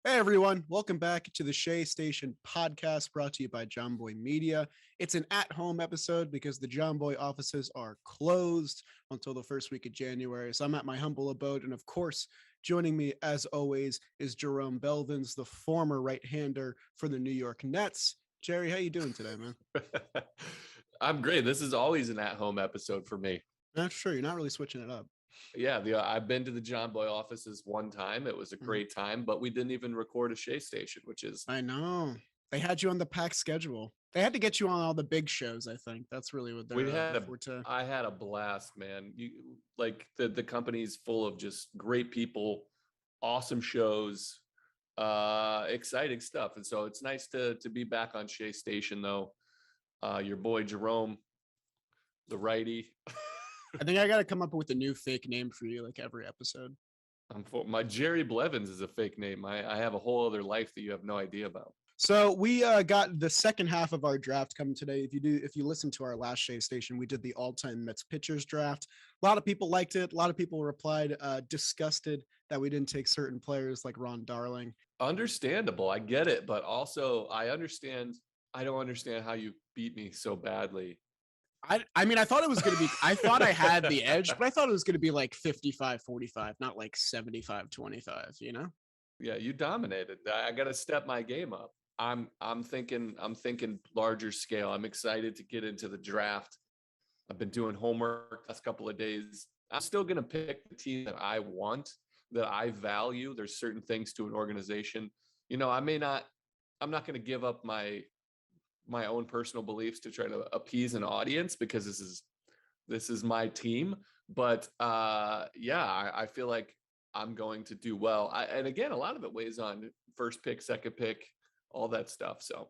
Hey everyone, welcome back to the Shea Station podcast brought to you by John Boy Media. It's an at-home episode because the John Boy offices are closed until the first week of January. So I'm at my humble abode, and of course, joining me as always is Jerome Belvins, the former right-hander for the New York Nets. Jerry, how you doing today, man? I'm great. This is always an at-home episode for me. Not sure you're not really switching it up. Yeah, I've been to the John Boy offices one time. It was a great time, but we didn't even record a Shea Station, which is I know. They had you on the packed schedule. They had to get you on all the big shows, I think. That's really what we they're had a forte. I had a blast, man. You like the company's full of just great people, awesome shows, exciting stuff. And so it's nice to be back on Shea Station though. Your boy Jerome, the righty. I think I got to come up with a new fake name for you, like every episode. My Jerry Blevins is a fake name. I have a whole other life that you have no idea about. So we got the second half of our draft coming today. If you listen to our last Shea Station, we did the all-time Mets pitchers draft. A lot of people liked it. A lot of people replied disgusted that we didn't take certain players like Ron Darling. Understandable. I get it, but also I don't understand how you beat me so badly. I mean, I thought it was going to be, I thought I had the edge, but I thought it was going to be like 55-45, not like 75-25, you know? Yeah, you dominated. I got to step my game up. I'm thinking larger scale. I'm excited to get into the draft. I've been doing homework last couple of days. I'm still going to pick the team that I want, that I value. There's certain things to an organization. I'm not going to give up my own personal beliefs to try to appease an audience because this is my team. But yeah, I feel like I'm going to do well. And again, a lot of it weighs on first pick, second pick, all that stuff. So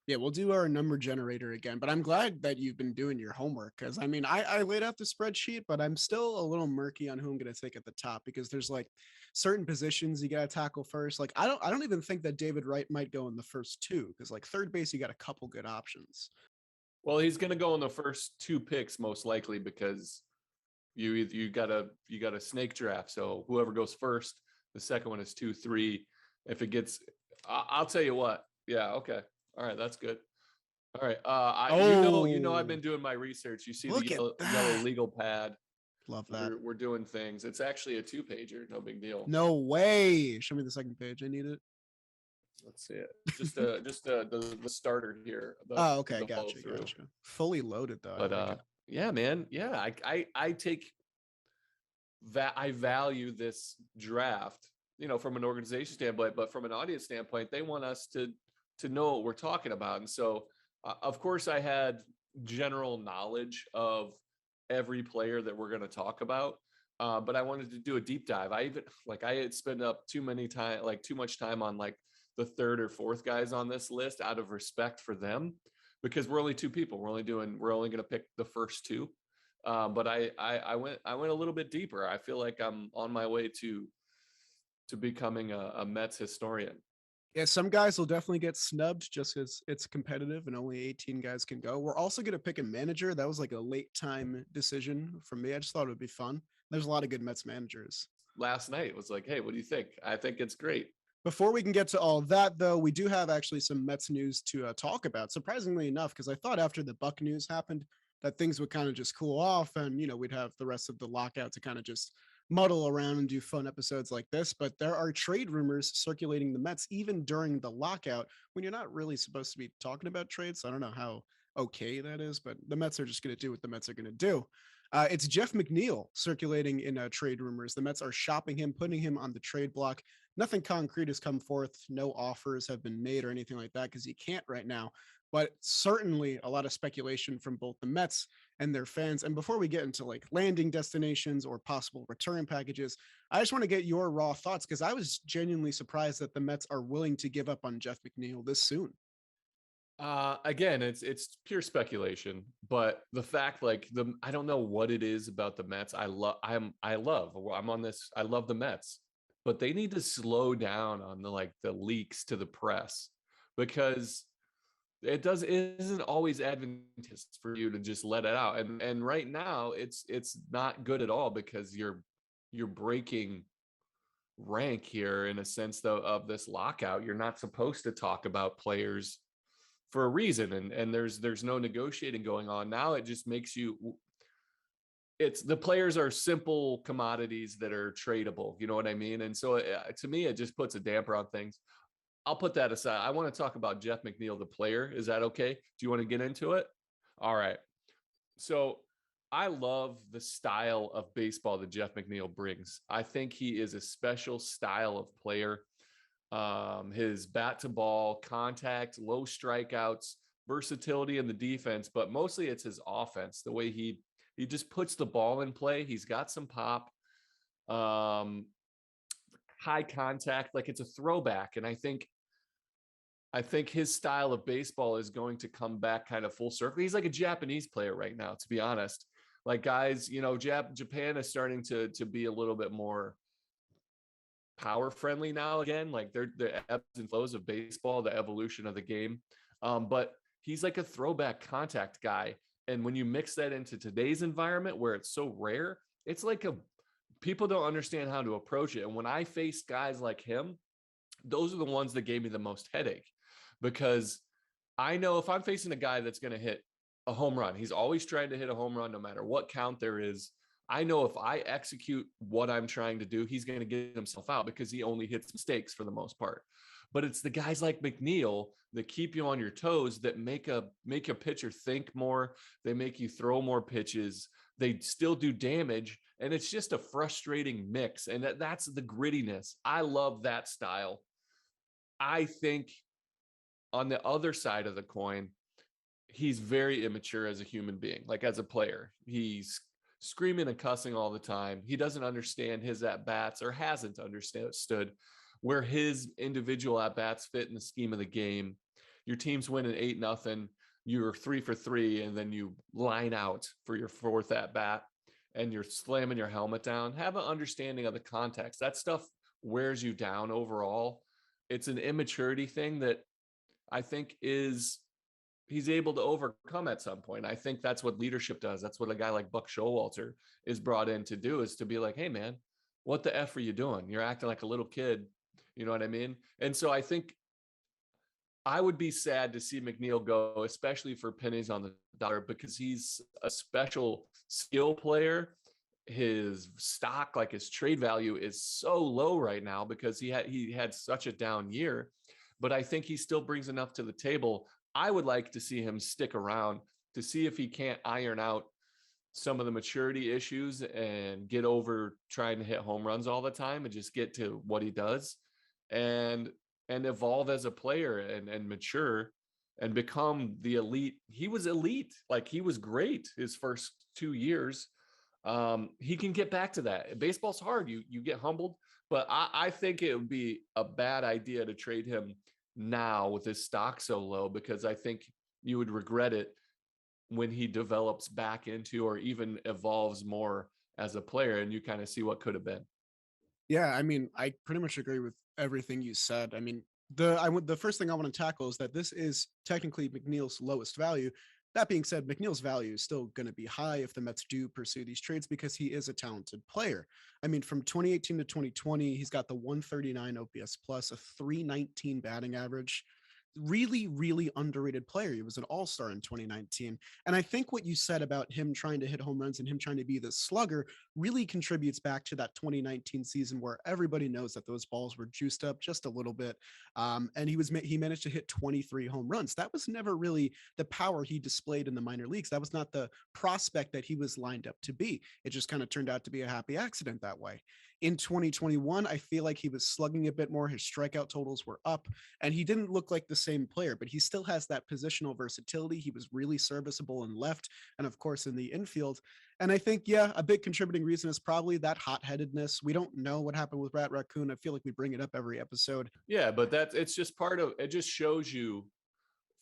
Yeah, we'll do our number generator again, but I'm glad that you've been doing your homework because I mean, I laid out the spreadsheet, but I'm still a little murky on who I'm going to take at the top because there's like certain positions you got to tackle first. Like I don't even think that David Wright might go in the first two because like third base, you got a couple good options. well, he's going to go in the first two picks most likely because you got a snake draft. So whoever goes first, the second one is 2, 3. If it gets, I'll tell you what. Yeah, okay, all right, that's good. All right, I've Oh, been doing my research. You see the look at yellow that. legal pad. Love that. We're doing things. It's actually a 2-pager. No big deal. No way. Show me the second page. I need it. Let's see it. Just the starter here. Oh, okay. The follow Gotcha. through. Gotcha. Fully loaded though. I But like it. yeah, man. Yeah, I take that. I value this draft, from an organization standpoint, but from an audience standpoint, they want us to know what we're talking about. And so, of course, I had general knowledge of every player that we're going to talk about. But I wanted to do a deep dive. I had spent up too much time on like the third or fourth guys on this list out of respect for them, because we're only two people. We're only going to pick the first two. But I went a little bit deeper. I feel like I'm on my way to becoming a Mets historian. Yeah, some guys will definitely get snubbed just because it's competitive and only 18 guys can go. We're also going to pick a manager. That was like a late time decision for me. I just thought it would be fun. There's a lot of good Mets managers. Last night it was like, hey, what do you think? I think it's great. Before we can get to all that, though, we do have actually some Mets news to talk about. Surprisingly enough, because I thought after the Buck news happened that things would kind of just cool off, and we'd have the rest of the lockout to kind of just muddle around and do fun episodes like this. But there are trade rumors circulating the Mets even during the lockout when you're not really supposed to be talking about trades. So I don't know how okay that is, but the Mets are just going to do what the Mets are going to do. It's Jeff McNeil circulating in trade rumors. The Mets are shopping him, putting him on the trade block. Nothing concrete has come forth. No offers have been made or anything like that because he can't right now. But certainly a lot of speculation from both the Mets and their fans. And before we get into like landing destinations or possible return packages, I just want to get your raw thoughts because I was genuinely surprised that the Mets are willing to give up on Jeff McNeil this soon. Again, it's pure speculation, but the fact, I don't know what it is about the Mets. I'm on this. I love the Mets, but they need to slow down on the leaks to the press, because it isn't always advantageous for you to just let it out. And right now it's not good at all because you're breaking rank here in a sense though of this lockout. You're not supposed to talk about players for a reason, and there's no negotiating going on. Now it just makes you, it's the players are simple commodities that are tradable, you know what I mean? And so to me it just puts a damper on things. I'll put that aside. I want to talk about Jeff McNeil, the player. Is that okay? Do you want to get into it? All right. So I love the style of baseball that Jeff McNeil brings. I think he is a special style of player. His bat to ball, contact, low strikeouts, versatility in the defense, but mostly it's his offense. The way he just puts the ball in play. He's got some pop, high contact, like it's a throwback. And I think his style of baseball is going to come back kind of full circle. He's like a Japanese player right now, to be honest. Like guys, you know, Japan is starting to be a little bit more power friendly now again. Like they're the ebbs and flows of baseball, the evolution of the game. But he's like a throwback contact guy. And when you mix that into today's environment where it's so rare, it's like people don't understand how to approach it. And when I face guys like him, those are the ones that gave me the most headache, because I know if I'm facing a guy that's going to hit a home run, he's always trying to hit a home run no matter what count there is. I know if I execute what I'm trying to do, he's going to get himself out because he only hits mistakes for the most part. But it's the guys like McNeil that keep you on your toes, that make a pitcher think more. They make you throw more pitches. They still do damage. And it's just a frustrating mix. And that's the grittiness. I love that style. I think on the other side of the coin, he's very immature as a human being, like as a player. He's screaming and cussing all the time. He doesn't understand his at-bats, or hasn't understood where his individual at-bats fit in the scheme of the game. Your team's winning 8-0. You're 3 for 3, and then you line out for your fourth at-bat and you're slamming your helmet down. Have an understanding of the context. That stuff wears you down overall. It's an immaturity thing that I think he's able to overcome at some point. I think that's what leadership does. That's what a guy like Buck Showalter is brought in to do, is to be like, hey man, what the F are you doing? You're acting like a little kid. You know what I mean? And so I think I would be sad to see McNeil go, especially for pennies on the dollar, because he's a special skill player. His stock, like his trade value, is so low right now because he had such a down year. But I think he still brings enough to the table. I would like to see him stick around to see if he can't iron out some of the maturity issues and get over trying to hit home runs all the time and just get to what he does, and evolve as a player and mature and become the elite. He was elite. Like he was great his first 2 years. He can get back to that. Baseball's hard. You get humbled, but I think it would be a bad idea to trade him now with his stock so low, because I think you would regret it when he develops back into, or even evolves more as a player, and you kind of see what could have been. Yeah, I mean, I pretty much agree with everything you said. I mean, the first thing I want to tackle is that this is technically McNeil's lowest value. That being said, McNeil's value is still going to be high if the Mets do pursue these trades, because he is a talented player. I mean, from 2018 to 2020, he's got the 139 OPS plus, a 319 batting average. Really, really underrated player. He was an all-star in 2019. And I think what you said about him trying to hit home runs and him trying to be the slugger really contributes back to that 2019 season where everybody knows that those balls were juiced up just a little bit. And he managed to hit 23 home runs. That was never really the power he displayed in the minor leagues. That was not the prospect that he was lined up to be. It just kind of turned out to be a happy accident that way. In 2021, I feel like he was slugging a bit more. His strikeout totals were up, and he didn't look like the same player, but he still has that positional versatility. He was really serviceable in left and, of course, in the infield. And I think, yeah, a big contributing reason is probably that hot-headedness. We don't know what happened with Rat Raccoon. I feel like we bring it up every episode. Yeah, but it's just part of it. Just shows you.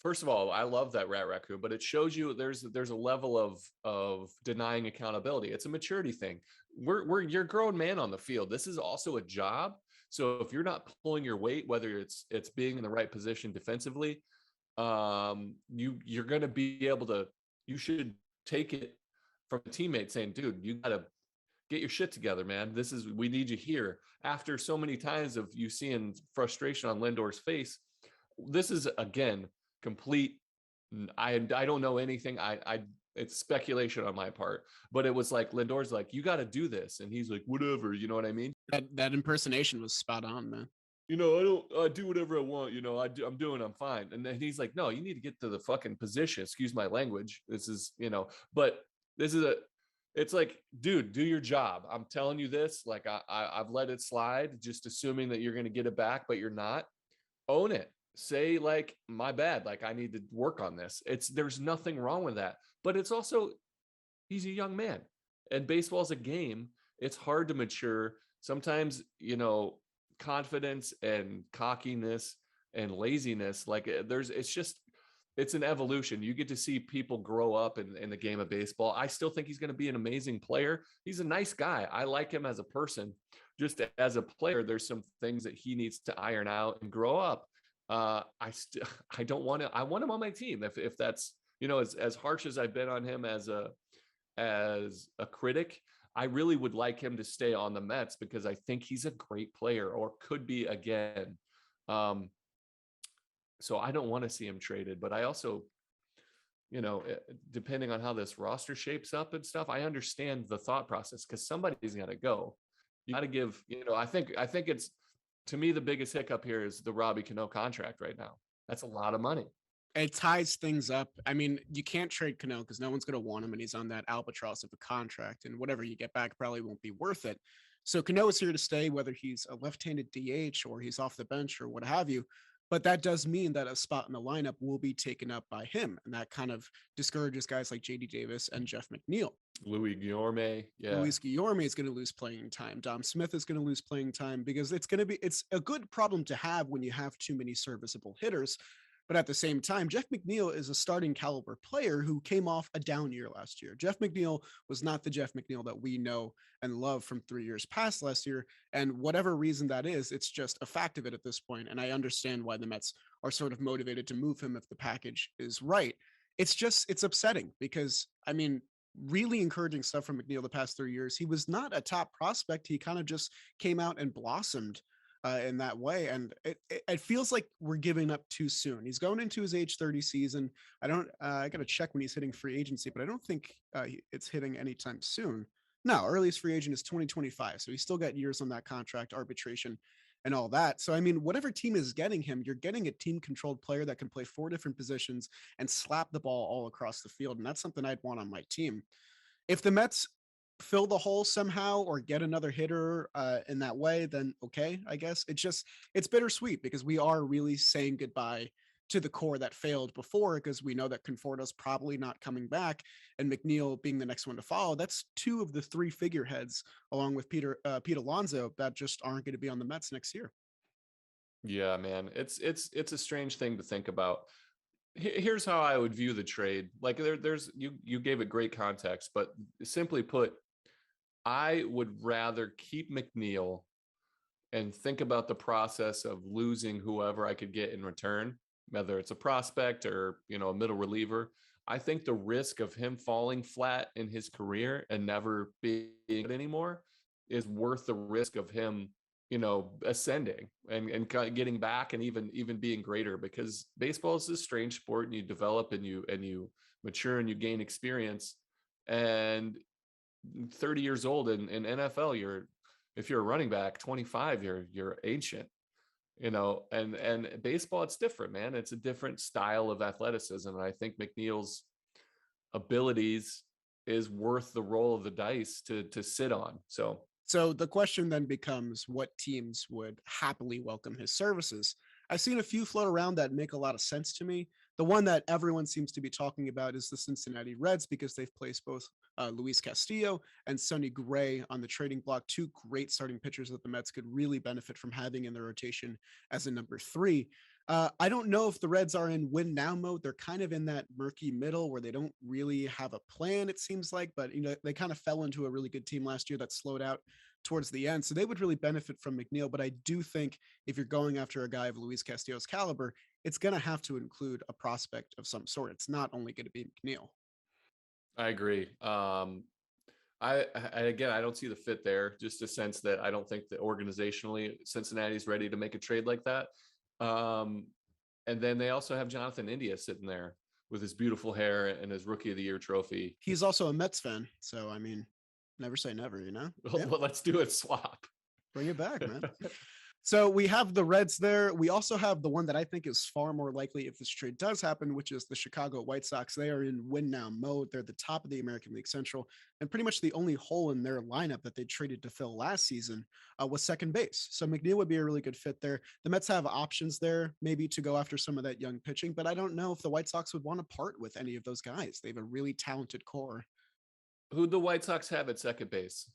First of all, I love that Rat Raccoon, but it shows you there's a level of denying accountability. It's a maturity thing. You're a grown man on the field. This is also a job. So if you're not pulling your weight, whether it's being in the right position defensively, you're going to be able to. You should take it from a teammate saying, "Dude, get your shit together, man. We need you here. After so many times of you seeing frustration on Lindor's face, this is again complete. I don't know anything. It's speculation on my part, but it was like Lindor's like, you got to do this, and he's like, whatever, you know what I mean? That impersonation was spot on, man. I do whatever I want. I'm fine. And then he's like, no, you need to get to the fucking position. Excuse my language. This is, but this is it's like, dude, do your job. I'm telling you this. Like, I've let it slide, just assuming that you're going to get it back, but you're not. Own it. Say, like, my bad. Like, I need to work on this. There's nothing wrong with that. But it's also, he's a young man, and baseball's a game. It's hard to mature. Sometimes, confidence and cockiness and laziness, like it's an evolution. You get to see people grow up in the game of baseball. I still think he's going to be an amazing player. He's a nice guy. I like him as a person. Just as a player, there's some things that he needs to iron out and grow up. I don't want to. I want him on my team. If that's, as harsh as I've been on him as a critic, I really would like him to stay on the Mets because I think he's a great player, or could be again. So I don't want to see him traded, but I also, depending on how this roster shapes up and stuff, I understand the thought process, because somebody's got to go. You got to give, I think it's, to me, the biggest hiccup here is the Robbie Cano contract right now. That's a lot of money. It ties things up. I mean, you can't trade Cano because no one's going to want him, and he's on that albatross of a contract, and whatever you get back probably won't be worth it. So Cano is here to stay, whether he's a left-handed DH or he's off the bench or what have you. But that does mean that a spot in the lineup will be taken up by him, and that kind of discourages guys like JD Davis and Jeff McNeil. Luis Guillorme, yeah. Luis Guillorme is going to lose playing time. Dom Smith is going to lose playing time, because it's a good problem to have when you have too many serviceable hitters. But at the same time, Jeff McNeil is a starting caliber player who came off a down year last year. Jeff McNeil was not the Jeff McNeil that we know and love from 3 years past last year. And whatever reason that is, it's just a fact of it at this point. And I understand why the Mets are sort of motivated to move him if the package is right. It's upsetting because, I mean, really encouraging stuff from McNeil the past 3 years. He was not a top prospect. He kind of just came out and blossomed in that way. And it feels like we're giving up too soon. He's going into his age 30 season. I got to check when he's hitting free agency, but I don't think it's hitting anytime soon. No, earliest free agent is 2025. So he's still got years on that contract, arbitration, and all that. So, I mean, whatever team is getting him, you're getting a team controlled player that can play 4 different positions and slap the ball all across the field. And that's something I'd want on my team. If the Mets fill the hole somehow or get another hitter in that way, then okay, I guess. It's bittersweet because we are really saying goodbye to the core that failed before, because we know that Conforto's probably not coming back, and McNeil being the next one to follow. That's 2 of the 3 figureheads, along with Pete Alonso, that just aren't going to be on the Mets next year. Yeah, man, it's a strange thing to think about. Here's how I would view the trade. Like, there's you gave it great context, but simply put, I would rather keep McNeil and think about the process of losing whoever I could get in return, whether it's a prospect or, a middle reliever. I think the risk of him falling flat in his career and never being good anymore is worth the risk of him, ascending and getting back and even being greater, because baseball is a strange sport, and you develop and you mature and you gain experience. And 30 years old in NFL, if you're a running back, 25, you're ancient, and baseball, it's different, man. It's a different style of athleticism. And I think McNeil's abilities is worth the roll of the dice to sit on. So the question then becomes, what teams would happily welcome his services? I've seen a few float around that make a lot of sense to me. The one that everyone seems to be talking about is the Cincinnati Reds, because they've placed both Luis Castillo and Sonny Gray on the trading block, 2 great starting pitchers that the Mets could really benefit from having in their rotation as a number 3. I don't know if the Reds are in win now mode. They're kind of in that murky middle where they don't really have a plan, it seems like, but they kind of fell into a really good team last year that slowed out towards the end. So they would really benefit from McNeil. But I do think if you're going after a guy of Luis Castillo's caliber, it's going to have to include a prospect of some sort. It's not only going to be McNeil. I agree. Again, I don't see the fit there. Just a sense that I don't think that organizationally Cincinnati's ready to make a trade like that. And then they also have Jonathan India sitting there with his beautiful hair and his Rookie of the Year trophy. He's also a Mets fan, so I mean, never say never, you know. Well, let's do it. Swap. Bring it back, man. So we have the Reds there. We also have the one that I think is far more likely if this trade does happen, which is the Chicago White Sox. They are in win now mode. They're the top of the American League Central, and pretty much the only hole in their lineup that they traded to fill last season was second base. So McNeil would be a really good fit there. The Mets have options there, maybe to go after some of that young pitching, but I don't know if the White Sox would want to part with any of those guys. They have a really talented core. Who'd the White Sox have at second base?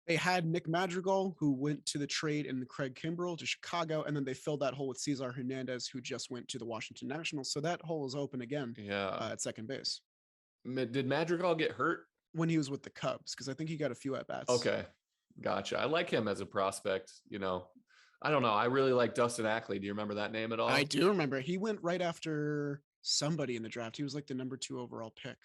They had Nick Madrigal, who went to the trade in Craig Kimbrell to Chicago, and then they filled that hole with Cesar Hernandez, who just went to the Washington Nationals. So that hole is open again at second base. Did Madrigal get hurt? When he was with the Cubs, because I think he got a few at-bats. Okay, gotcha. I like him as a prospect. You know, I don't know. I really like Dustin Ackley. Do you remember that name at all? I do remember. He went right after somebody in the draft. He was like the number 2 overall pick.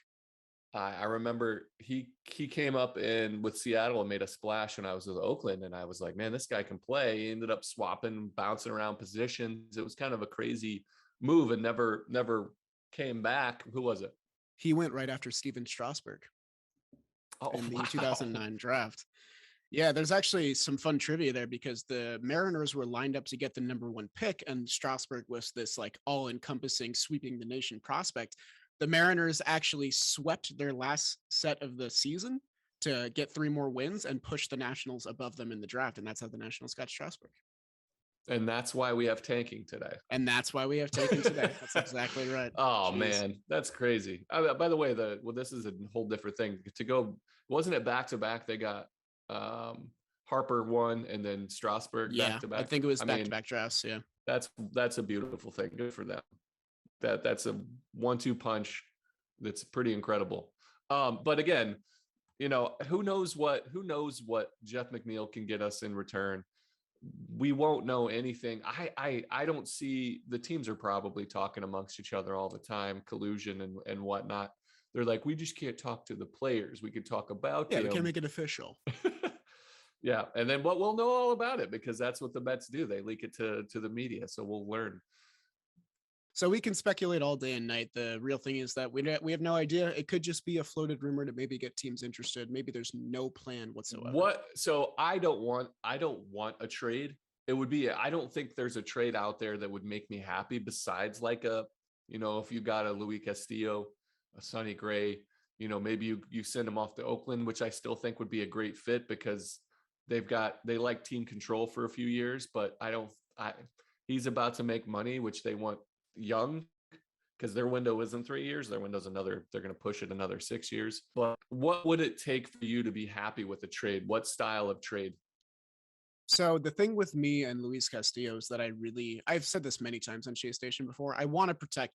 I remember he came up in with Seattle and made a splash when I was with Oakland, and I was like, man, this guy can play. He ended up swapping, bouncing around positions. It was kind of a crazy move and never came back. Who was it? He went right after Steven Strasburg in the 2009 draft. Yeah, there's actually some fun trivia there because the Mariners were lined up to get the number 1 pick, and Strasburg was this like all-encompassing, sweeping the nation prospect. The Mariners actually swept their last set of the season to get 3 more wins and push the Nationals above them in the draft. And that's how the Nationals got Strasburg. And that's why we have tanking today. That's exactly right. Oh, jeez. Man, that's crazy. By the way, this is a whole different thing. To go, wasn't it back-to-back? They got Harper won and then Strasburg back-to-back. I think it was back-to-back drafts, yeah. That's a beautiful thing. Good for them. That's a 1-2 punch that's pretty incredible. But again, you know, who knows what Jeff McNeil can get us in return. We won't know anything. I don't see, the teams are probably talking amongst each other all the time, collusion and whatnot. They're like, we just can't talk to the players. We could talk about we can make it official. Yeah, and then we'll know all about it because that's what the Mets do. They leak it to the media, so we'll learn. So we can speculate all day and night. The real thing is that we have no idea. It could just be a floated rumor to maybe get teams interested. Maybe there's no plan whatsoever. So I don't want a trade. It would be, I don't think there's a trade out there that would make me happy besides like if you got a Luis Castillo, a Sonny Gray, maybe you send them off to Oakland, which I still think would be a great fit because they like team control for a few years, but he's about to make money, which they want young because their window isn't 3 years. Their window's they're going to push it another 6 years. But what would it take for you to be happy with a trade? What style of trade? So the thing with me and Luis Castillo is that I've said this many times on Shea Station before. I want to protect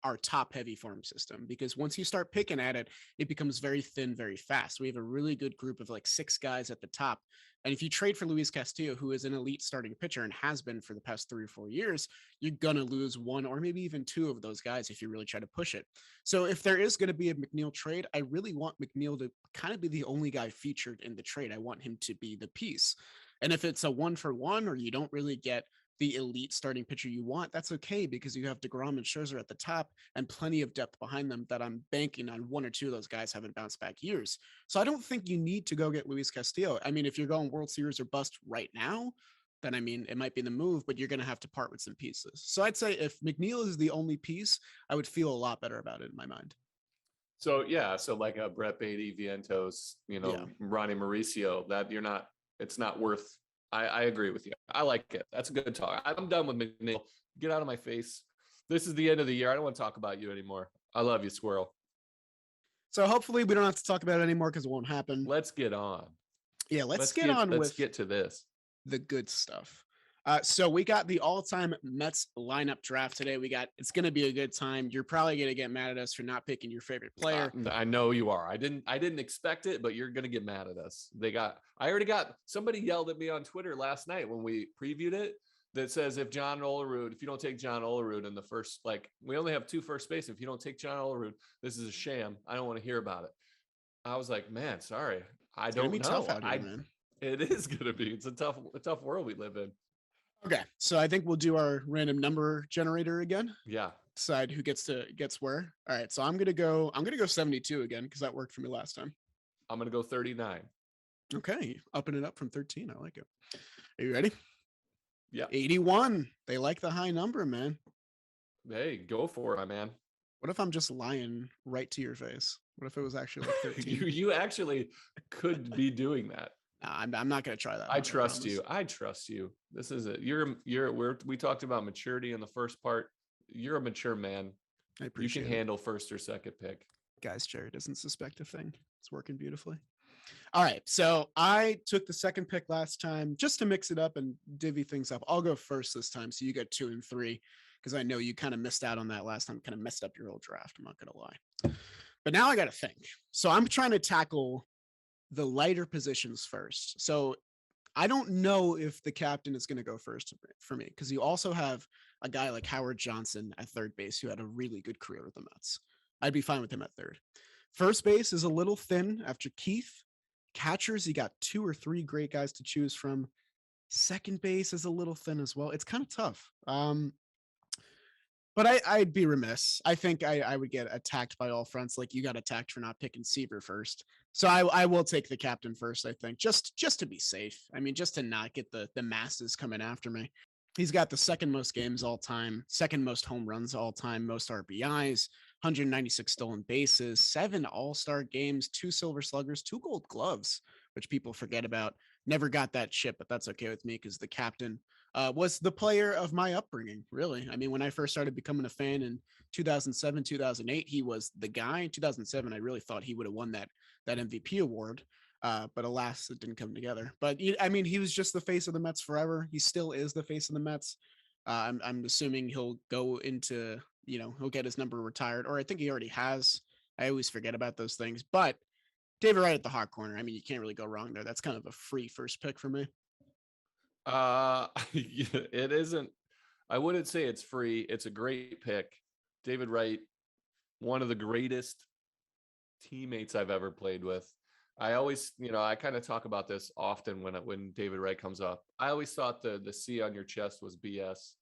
our top heavy farm system because once you start picking at it, it becomes very thin, very fast. We have a really good group of like 6 guys at the top. And if you trade for Luis Castillo, who is an elite starting pitcher and has been for the past 3 or 4 years, you're going to lose 1 or maybe even 2 of those guys if you really try to push it. So if there is going to be a McNeil trade, I really want McNeil to kind of be the only guy featured in the trade. I want him to be the piece. And if it's a 1-for-1 or you don't really get the elite starting pitcher you want, that's okay because you have DeGrom and Scherzer at the top and plenty of depth behind them that I'm banking on 1 or 2 of those guys haven't bounced back years. So I don't think you need to go get Luis Castillo. I mean, if you're going World Series or bust right now, then I mean, it might be the move, but you're going to have to part with some pieces. So I'd say if McNeil is the only piece, I would feel a lot better about it in my mind. So like a Brett Beatty, Vientos, Ronnie Mauricio, it's not worth. I agree with you. I like it. That's a good talk. I'm done with McNeil. Get out of my face. This is the end of the year. I don't want to talk about you anymore. I love you, Squirrel. So hopefully we don't have to talk about it anymore because it won't happen. Let's get on. Yeah, let's get to this. The good stuff. So we got the all-time Mets lineup draft today. It's going to be a good time. You're probably going to get mad at us for not picking your favorite player. I know you are. I didn't expect it, but you're going to get mad at us. Somebody yelled at me on Twitter last night when we previewed it that says if you don't take John Olerud in the first, we only have 2 first base. If you don't take John Olerud, this is a sham. I don't want to hear about it. I was like, man, sorry. I It's gonna don't be tough know. out here, man. It is gonna be. It's a tough world we live in. Okay, so I think we'll do our random number generator again. Yeah. Decide who gets where. All right, so I'm gonna go 72 again because that worked for me last time. I'm gonna go 39. Okay, upping it up from 13. I like it. Are you ready? Yeah. 81. They like the high number, man. Hey, go for it, my man. What if I'm just lying right to your face? What if it was actually like 13? you actually could be doing that. Nah, I'm not gonna try that. I trust you. I trust you. This is it. We talked about maturity in the first part. You're a mature man. I appreciate you can handle first or second pick. Guys, Jerry doesn't suspect a thing. It's working beautifully. All right, so I took the second pick last time just to mix it up and divvy things up. I'll go first this time, so you get 2 and 3 because I know you kind of missed out on that last time. Kind of messed up your old draft. I'm not gonna lie, but now I got to think. So I'm trying to tackle the lighter positions first. So I don't know if the captain is going to go first for me because you also have a guy like Howard Johnson at third base who had a really good career with the Mets. I'd be fine with him at third. First base is a little thin after Keith. Catchers, you got 2 or 3 great guys to choose from. Second base is a little thin as well. It's kind of tough. But I'd be remiss. I think I would get attacked by all fronts. Like you got attacked for not picking Seaver first. So I will take the captain first, I think, just to be safe. I mean, just to not get the masses coming after me. He's got the second most games all time, second most home runs all time, most RBIs, 196 stolen bases, 7 all-star games, 2 silver sluggers, 2 gold gloves, which people forget about. Never got that chip, but that's okay with me because the captain was the player of my upbringing, really. I mean, when I first started becoming a fan in 2007, 2008, he was the guy. In 2007, I really thought he would have won that MVP award. But alas, it didn't come together. But I mean, he was just the face of the Mets forever. He still is the face of the Mets. I'm assuming he'll go into, he'll get his number retired, or I think he already has. I always forget about those things. But David Wright at the hot corner. I mean, you can't really go wrong there. That's kind of a free first pick for me. It isn't. I wouldn't say it's free. It's a great pick. David Wright, one of the greatest teammates I've ever played with. I always, I kind of talk about this often when David Wright comes up. I always thought the C on your chest was BS.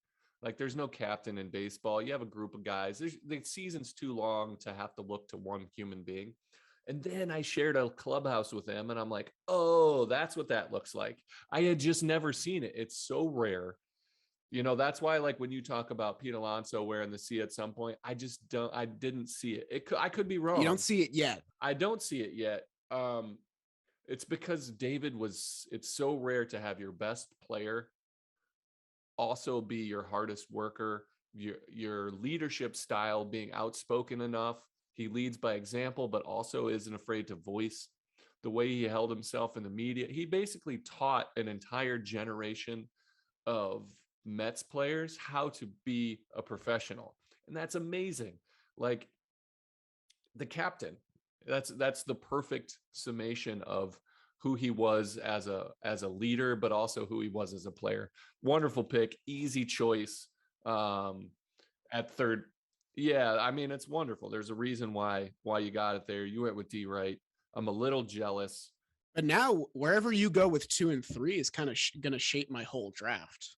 Like there's no captain in baseball. You have a group of guys. The season's too long to have to look to one human being. And then I shared a clubhouse with him and I'm like, oh, that's what that looks like. I had just never seen it. It's so rare. That's why, like, when you talk about Pete Alonso wearing the C at some point, I didn't see it. I could be wrong. You don't see it yet. I don't see it yet. It's because it's so rare to have your best player also be your hardest worker, your leadership style being outspoken enough. He leads by example, but also isn't afraid to voice the way he held himself in the media. He basically taught an entire generation of Mets players how to be a professional. And that's amazing. Like the captain, that's the perfect summation of who he was as a leader, but also who he was as a player. Wonderful pick, easy choice at third. Yeah, I mean, it's wonderful. There's a reason why you got it there. You went with D Wright. I'm a little jealous. But now wherever you go with 2 and 3 is kind of going to shape my whole draft.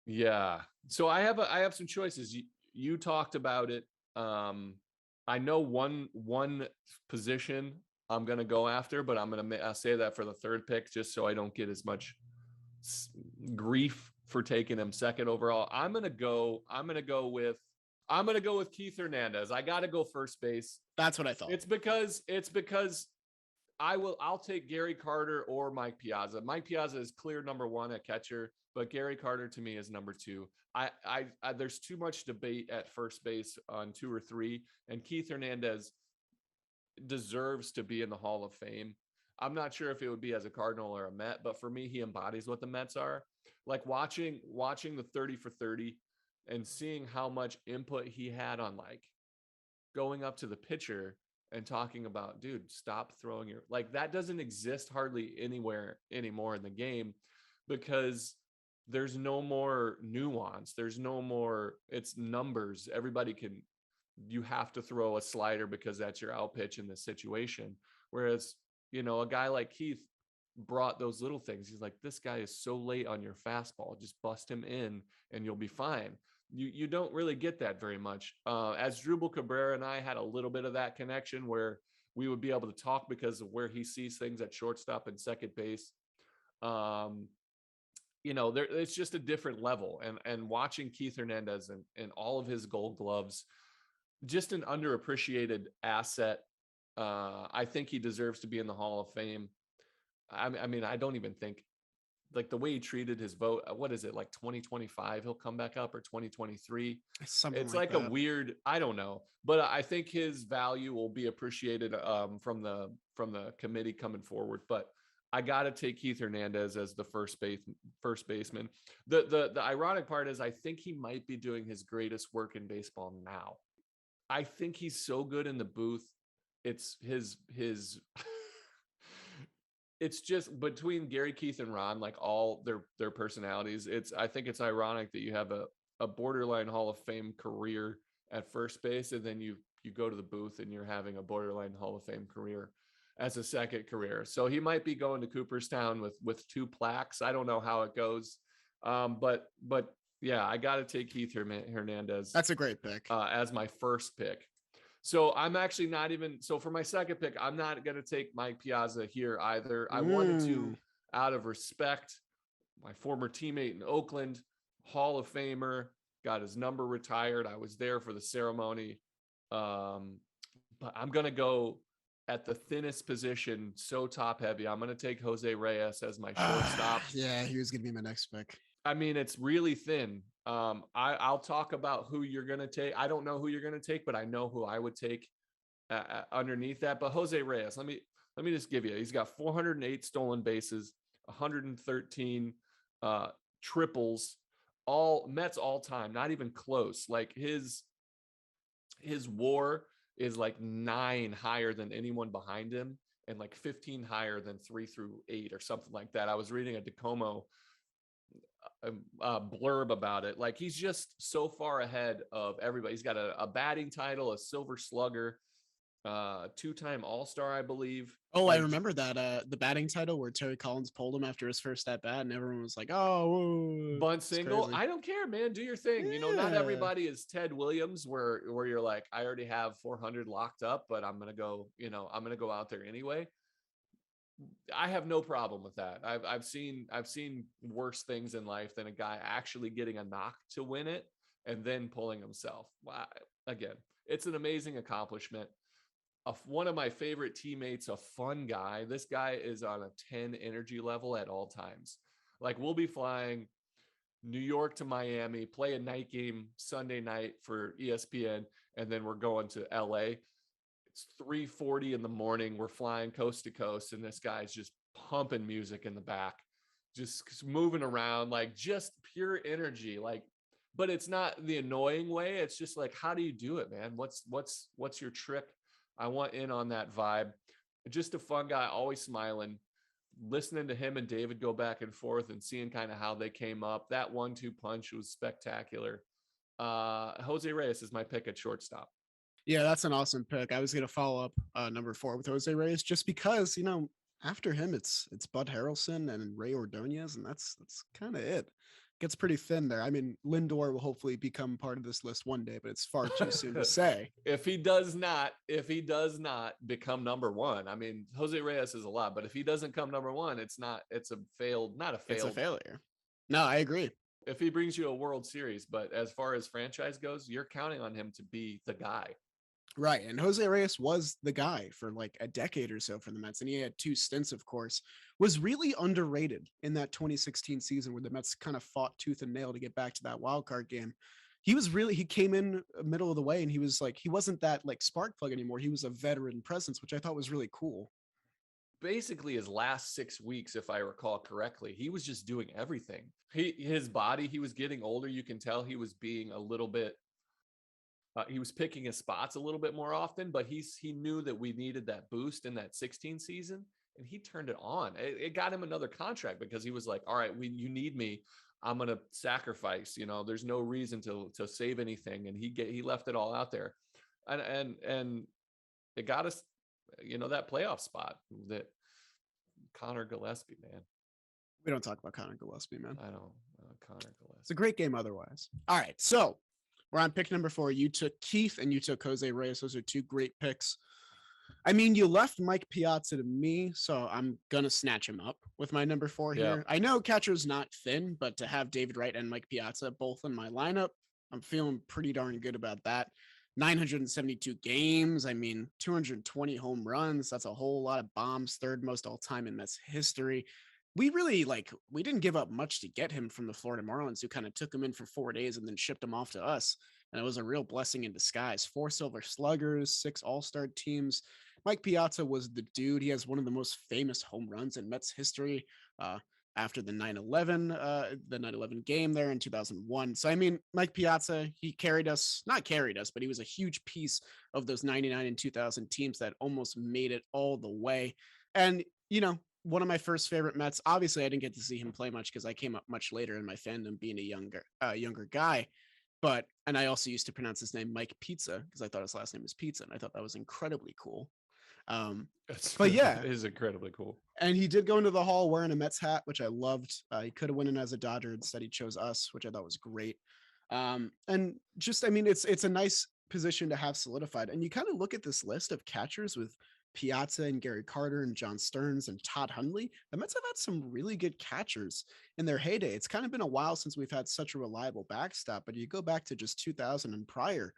Yeah. So I have some choices. You talked about it. I know one position I'm going to go after, but I'll say that for the third pick just so I don't get as much grief for taking him second overall. I'm going to go with Keith Hernandez. I got to go first base. That's what I thought. It's because I'll take Gary Carter or Mike Piazza. Mike Piazza is clear number 1 at catcher, but Gary Carter to me is number 2. I there's too much debate at first base on 2 or 3, and Keith Hernandez deserves to be in the Hall of Fame. I'm not sure if it would be as a Cardinal or a Met, but for me, he embodies what the Mets are. Like watching the 30 for 30 and seeing how much input he had on like going up to the pitcher and talking about, dude, stop throwing like that doesn't exist hardly anywhere anymore in the game because there's no more nuance. There's no more, it's numbers. You have to throw a slider because that's your out pitch in this situation. Whereas, a guy like Keith brought those little things. He's like, this guy is so late on your fastball. Just bust him in and you'll be fine. You don't really get that very much. As Drupal Cabrera and I had a little bit of that connection where we would be able to talk because of where he sees things at shortstop and second base. It's just a different level. And watching Keith Hernandez and all of his Gold Gloves, just an underappreciated asset. I think he deserves to be in the Hall of Fame. I mean, I don't even think, like, the way he treated his vote, what is it, like 2025 he'll come back up, or 2023? Something It's like like that. a weird, I don't know, but I think his value will be appreciated from the committee coming forward. But I got to take Keith Hernandez as the first baseman. The ironic part is I think he might be doing his greatest work in baseball now. I think he's so good in the booth. It's his it's just between Gary, Keith, and Ron, like all their personalities. I think it's ironic that you have a borderline Hall of Fame career at first base, and then you go to the booth and you're having a borderline Hall of Fame career as a second career. So he might be going to Cooperstown with 2 plaques. I don't know how it goes. But yeah, I got to take Keith Hernandez. That's a great pick. As my first pick. So I'm actually not even, so for my second pick, I'm not going to take Mike Piazza here either. I wanted to, out of respect, my former teammate in Oakland, Hall of Famer, got his number retired. I was there for the ceremony. But I'm going to go at the thinnest position, so top heavy. I'm going to take Jose Reyes as my shortstop. Yeah, he was going to be my next pick. I mean, it's really thin. I'll talk about who you're going to take. I don't know who you're going to take, but I know who I would take underneath that. But Jose Reyes, let me just give you, he's got 408 stolen bases, 113 triples, all Mets all time, not even close. Like his WAR is like 9 higher than anyone behind him, and like 15 higher than 3 through 8 or something like that. I was reading a DeComo blurb about it. Like, he's just so far ahead of everybody. He's got a batting title, a Silver Slugger, 2-time All-Star, I believe. Oh, I remember that the batting title where Terry Collins pulled him after his first at bat, and everyone was like, "Oh, bunt single." I don't care, man. Do your thing. Yeah. Not everybody is Ted Williams, where you're like, I already have 400 locked up, but I'm gonna go. I'm gonna go out there anyway. I have no problem with that. I've seen worse things in life than a guy actually getting a knock to win it and then pulling himself. Again, it's an amazing accomplishment. One of my favorite teammates, a fun guy. This guy is on a 10 energy level at all times. Like, we'll be flying New York to Miami, play a night game Sunday night for ESPN, and then we're going to LA. It's 3:40 in the morning. We're flying coast to coast, and this guy's just pumping music in the back, just moving around, like just pure energy. Like, but it's not the annoying way. It's just like, how do you do it, man? What's your trick? I want in on that vibe. Just a fun guy, always smiling. Listening to him and David go back and forth and seeing kind of how they came up. That 1-2 punch was spectacular. Jose Reyes is my pick at shortstop. Yeah, that's an awesome pick. I was going to follow up number 4 with Jose Reyes, just because, after him, it's Bud Harrelson and Ray Ordonez, and that's kind of it. Gets pretty thin there. I mean, Lindor will hopefully become part of this list one day, but it's far too soon to say. If he does not become number 1, I mean, Jose Reyes is a lot, but if he doesn't come number 1, it's a failure. No, I agree. If he brings you a World Series, but as far as franchise goes, you're counting on him to be the guy. Right. And Jose Reyes was the guy for like a decade or so for the Mets. And he had 2 stints, of course, was really underrated in that 2016 season where the Mets kind of fought tooth and nail to get back to that wild card game. He came in middle of the way, and he was like, he wasn't that like spark plug anymore. He was a veteran presence, which I thought was really cool. Basically his last 6 weeks, if I recall correctly, he was just doing everything. His body, he was getting older. You can tell he was being a little bit, he was picking his spots a little bit more often, but he knew that we needed that boost in that 16 season, and he turned it on. It got him another contract because he was like, all right, you need me. I'm going to sacrifice, there's no reason to save anything. And he left it all out there. And it got us, that playoff spot that Connor Gillespie, man. We don't talk about Connor Gillespie, man. I don't. Connor Gillespie. It's a great game otherwise. All right, so we're on pick number 4. You took Keith and you took Jose Reyes. Those are 2 great picks. I mean, you left Mike Piazza to me, so I'm going to snatch him up with my number 4 here. I know catcher's not thin, but to have David Wright and Mike Piazza both in my lineup, I'm feeling pretty darn good about that. 972 games. I mean, 220 home runs. That's a whole lot of bombs, 3rd most all time in Mets history. We really we didn't give up much to get him from the Florida Marlins, who kind of took him in for 4 days and then shipped him off to us. And it was a real blessing in disguise. 4 Silver Sluggers, 6 All-Star teams. Mike Piazza was the dude. He has one of the most famous home runs in Mets history after the 9/11 game there in 2001. So, I mean, Mike Piazza, he not carried us, but he was a huge piece of those 99 and 2000 teams that almost made it all the way. And, one of my first favorite Mets, obviously I didn't get to see him play much because I came up much later in my fandom being a younger guy. And I also used to pronounce his name Mike Pizza because I thought his last name was Pizza. And I thought that was incredibly cool. But yeah, it is incredibly cool. And he did go into the Hall wearing a Mets hat, which I loved. He could have went in as a Dodger. Instead, he chose us, which I thought was great. And just, I mean, it's a nice position to have solidified. And you kind of look at this list of catchers with Piazza and Gary Carter and John Stearns and Todd Hundley. The Mets have had some really good catchers in their heyday. It's kind of been a while since we've had such a reliable backstop, but you go back to just 2000 and prior.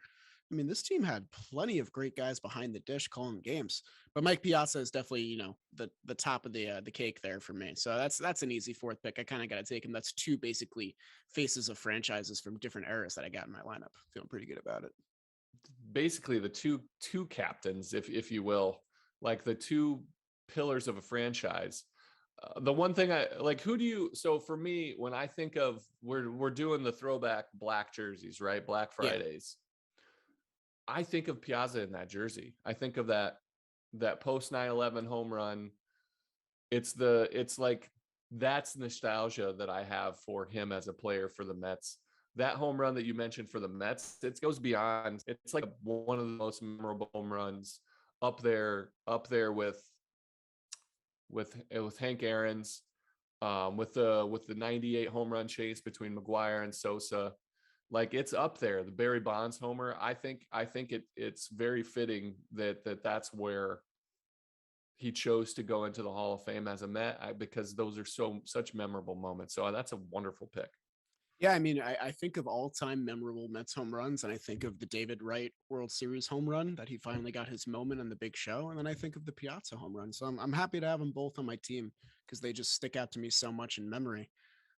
I mean, this team had plenty of great guys behind the dish calling games, but Mike Piazza is definitely, the top of the cake there for me. So that's an easy 4th pick. I kind of got to take him. That's 2 basically faces of franchises from different eras that I got in my lineup. Feeling pretty good about it. Basically, the two captains, if you will, like the 2 pillars of a franchise. The one thing so for me, when I think of, we're doing the throwback black jerseys, right? Black Fridays. Yeah. I think of Piazza in that jersey. I think of that post 9/11 home run. It's like, that's nostalgia that I have for him as a player for the Mets. That home run that you mentioned for the Mets, it goes beyond. It's like one of the most memorable home runs up there with Hank Aaron's, with the 98 home run chase between McGuire and Sosa. Like, it's up there. The Barry Bonds homer. I think it's very fitting that's where he chose to go into the Hall of Fame as a Met, because those are such memorable moments. So that's a wonderful pick. Yeah, I mean, I think of all-time memorable Mets home runs, and I think of the David Wright World Series home run that he finally got his moment on the Big Show, and then I think of the Piazza home run. So I'm happy to have them both on my team because they just stick out to me so much in memory.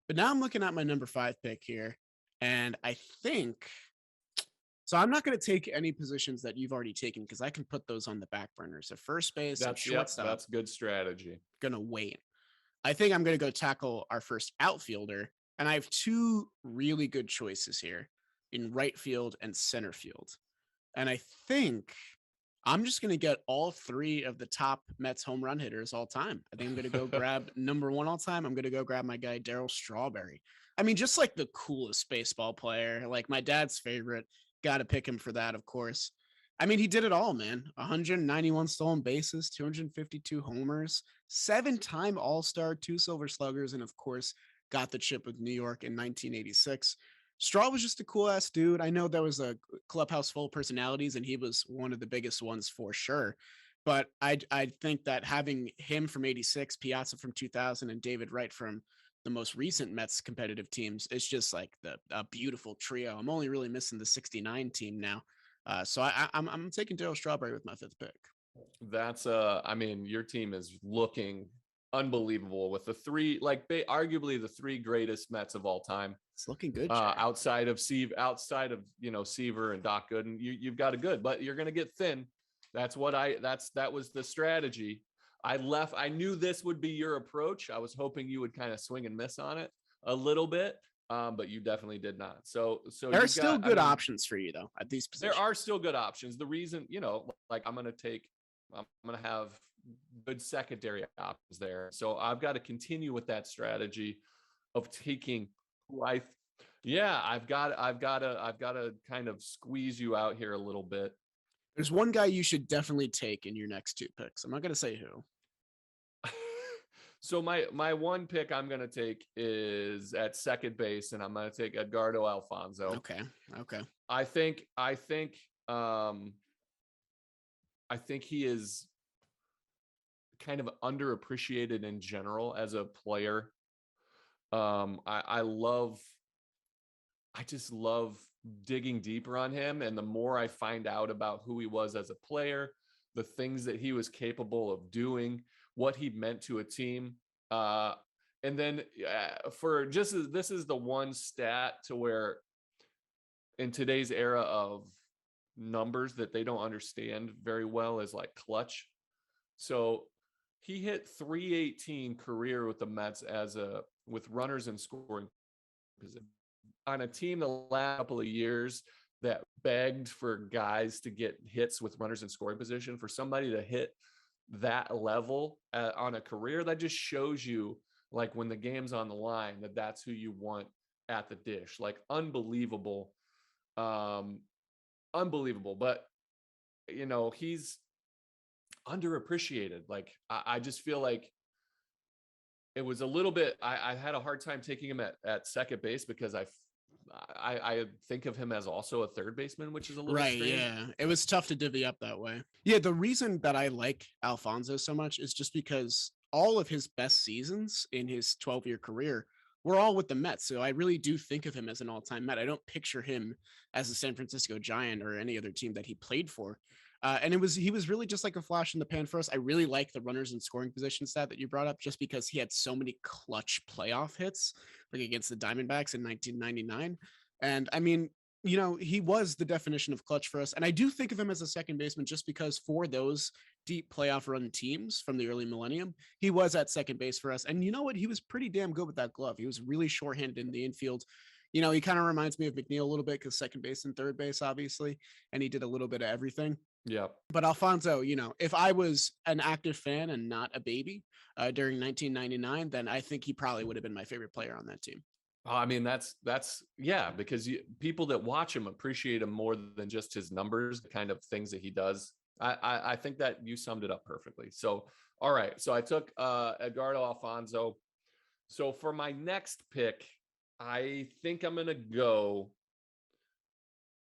But now I'm looking at my number 5 pick here, and I think so. I'm not going to take any positions that you've already taken because I can put those on the back burner. So first base and shortstop. That's good strategy. Gonna wait. I think I'm going to go tackle our first outfielder. And I have 2 really good choices here in right field and center field. And I think I'm just going to get all 3 of the top Mets home run hitters all time. I think I'm going to go grab number 1 all time. I'm going to go grab my guy, Daryl Strawberry. I mean, just like the coolest baseball player, like my dad's favorite. Got to pick him for that, of course. I mean, he did it all, man. 191 stolen bases, 252 homers, 7-time All-Star, 2 Silver Sluggers, and of course, got the chip with New York in 1986. Straw was just a cool ass dude. I know there was a clubhouse full of personalities, and he was one of the biggest ones for sure. But I think that having him from 86, Piazza from 2000, and David Wright from the most recent Mets competitive teams is just like a beautiful trio. I'm only really missing the 69 team now. So I'm taking Daryl Strawberry with my 5th pick. That's I mean, your team is looking unbelievable with the 3, arguably the 3 greatest Mets of all time. It's looking good. Outside of Seaver and Doc Gooden, you've got a good, but you're going to get thin. That was the strategy. I knew this would be your approach. I was hoping you would kind of swing and miss on it a little bit. But you definitely did not. So there are still good options for you though at these positions. There are still good options. The reason, I'm going to have good secondary options there. So I've got to continue with that strategy of taking life. Yeah, I've got to kind of squeeze you out here a little bit. There's one guy you should definitely take in your next 2 picks. I'm not going to say who. So my one pick I'm going to take is at second base, and I'm going to take Edgardo Alfonso. Okay. Um, I think he is kind of underappreciated in general as a player. I just love digging deeper on him. And the more I find out about who he was as a player, the things that he was capable of doing, what he meant to a team. And then this is the one stat to where in today's era of numbers that they don't understand very well is like clutch. So he hit 318 career with the Mets with runners in scoring position on a team the last couple of years that begged for guys to get hits with runners in scoring position. For somebody to hit that level on a career, that just shows you, like, when the game's on the line, that's who you want at the dish. Like, unbelievable. Unbelievable. But he's underappreciated. Like, I just feel like it was a little bit, I had a hard time taking him at second base because I think of him as also a third baseman, which is a little Right. strange. Yeah. It was tough to divvy up that way. Yeah. The reason that I like Alfonso so much is just because all of his best seasons in his 12-year career were all with the Mets. So I really do think of him as an all-time Met. I don't picture him as a San Francisco Giant or any other team that he played for. And he was really just like a flash in the pan for us. I really like the runners in scoring position stat that you brought up, just because he had so many clutch playoff hits, like against the Diamondbacks in 1999. And I mean, he was the definition of clutch for us. And I do think of him as a second baseman just because for those deep playoff run teams from the early millennium, he was at second base for us. And you know what? He was pretty damn good with that glove. He was really shorthanded in the infield. He kind of reminds me of McNeil a little bit because second base and third base, obviously, and he did a little bit of everything. Yeah. But Alfonso, if I was an active fan and not a baby during 1999, then I think he probably would have been my favorite player on that team. I mean, that's yeah, because people that watch him appreciate him more than just his numbers, the kind of things that he does. I think that you summed it up perfectly. So, all right. So I took Edgardo Alfonso. So for my next pick, I think I'm going to go.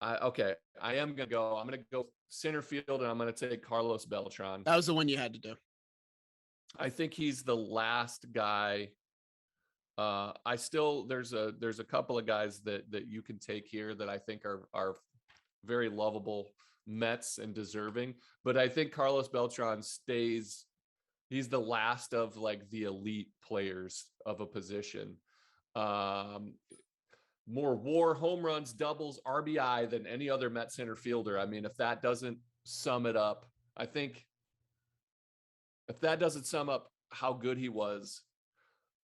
I am going to go. I'm going to go center field, and I'm going to take Carlos Beltran. That was the one you had to do. I think he's the last guy. There's a couple of guys that you can take here that I think are very lovable Mets and deserving, but I think Carlos Beltran stays. He's the last of like the elite players of a position. More WAR, home runs, doubles, RBI than any other Met center fielder. I mean, if that doesn't sum it up, I think if that doesn't sum up how good he was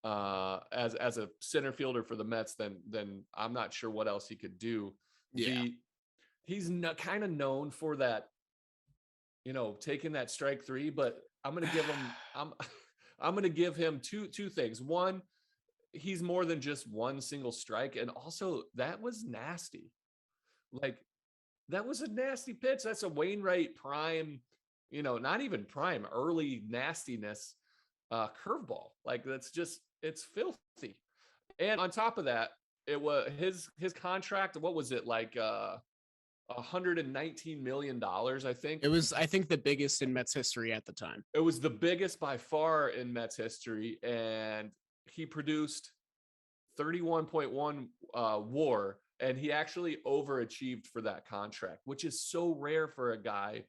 as a center fielder for the Mets, then I'm not sure what else he could do. Yeah. He's kind of known for that, taking that strike three, but I'm going to give him I'm going to give him two things. One, he's more than just one single strike, and also that was nasty. Like, that was a nasty pitch. That's a Wainwright prime, not even prime, early nastiness curveball. Like, it's filthy. And on top of that, it was his contract. What was it, like $119 million, I think. It was, I think, the biggest in Mets history at the time. It was the biggest by far in Mets history, and he produced 31.1 WAR, and he actually overachieved for that contract, which is so rare for a guy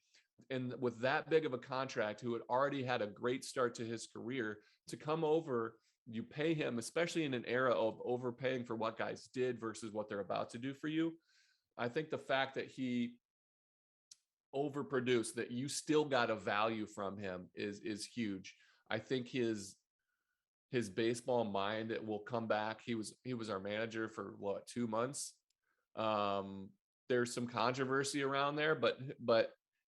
and with that big of a contract who had already had a great start to his career to come over. You pay him, especially in an era of overpaying for what guys did versus what they're about to do for you. I think the fact that he overproduced, that you still got a value from him is huge. I think his baseball mind will come back. He was our manager for 2 months. There's some controversy around there, but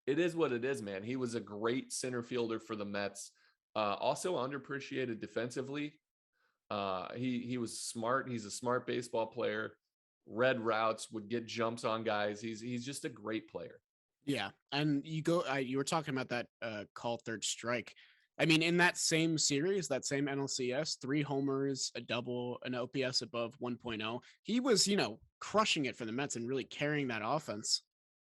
it is what it is, man. He was a great center fielder for the Mets. Also underappreciated defensively. He was smart. He's a smart baseball player. Read routes, would get jumps on guys. He's just a great player. Yeah, and you were talking about that call third strike. I mean, in that same series, that same NLCS, 3 homers, a double, an OPS above 1.0. He was, crushing it for the Mets and really carrying that offense.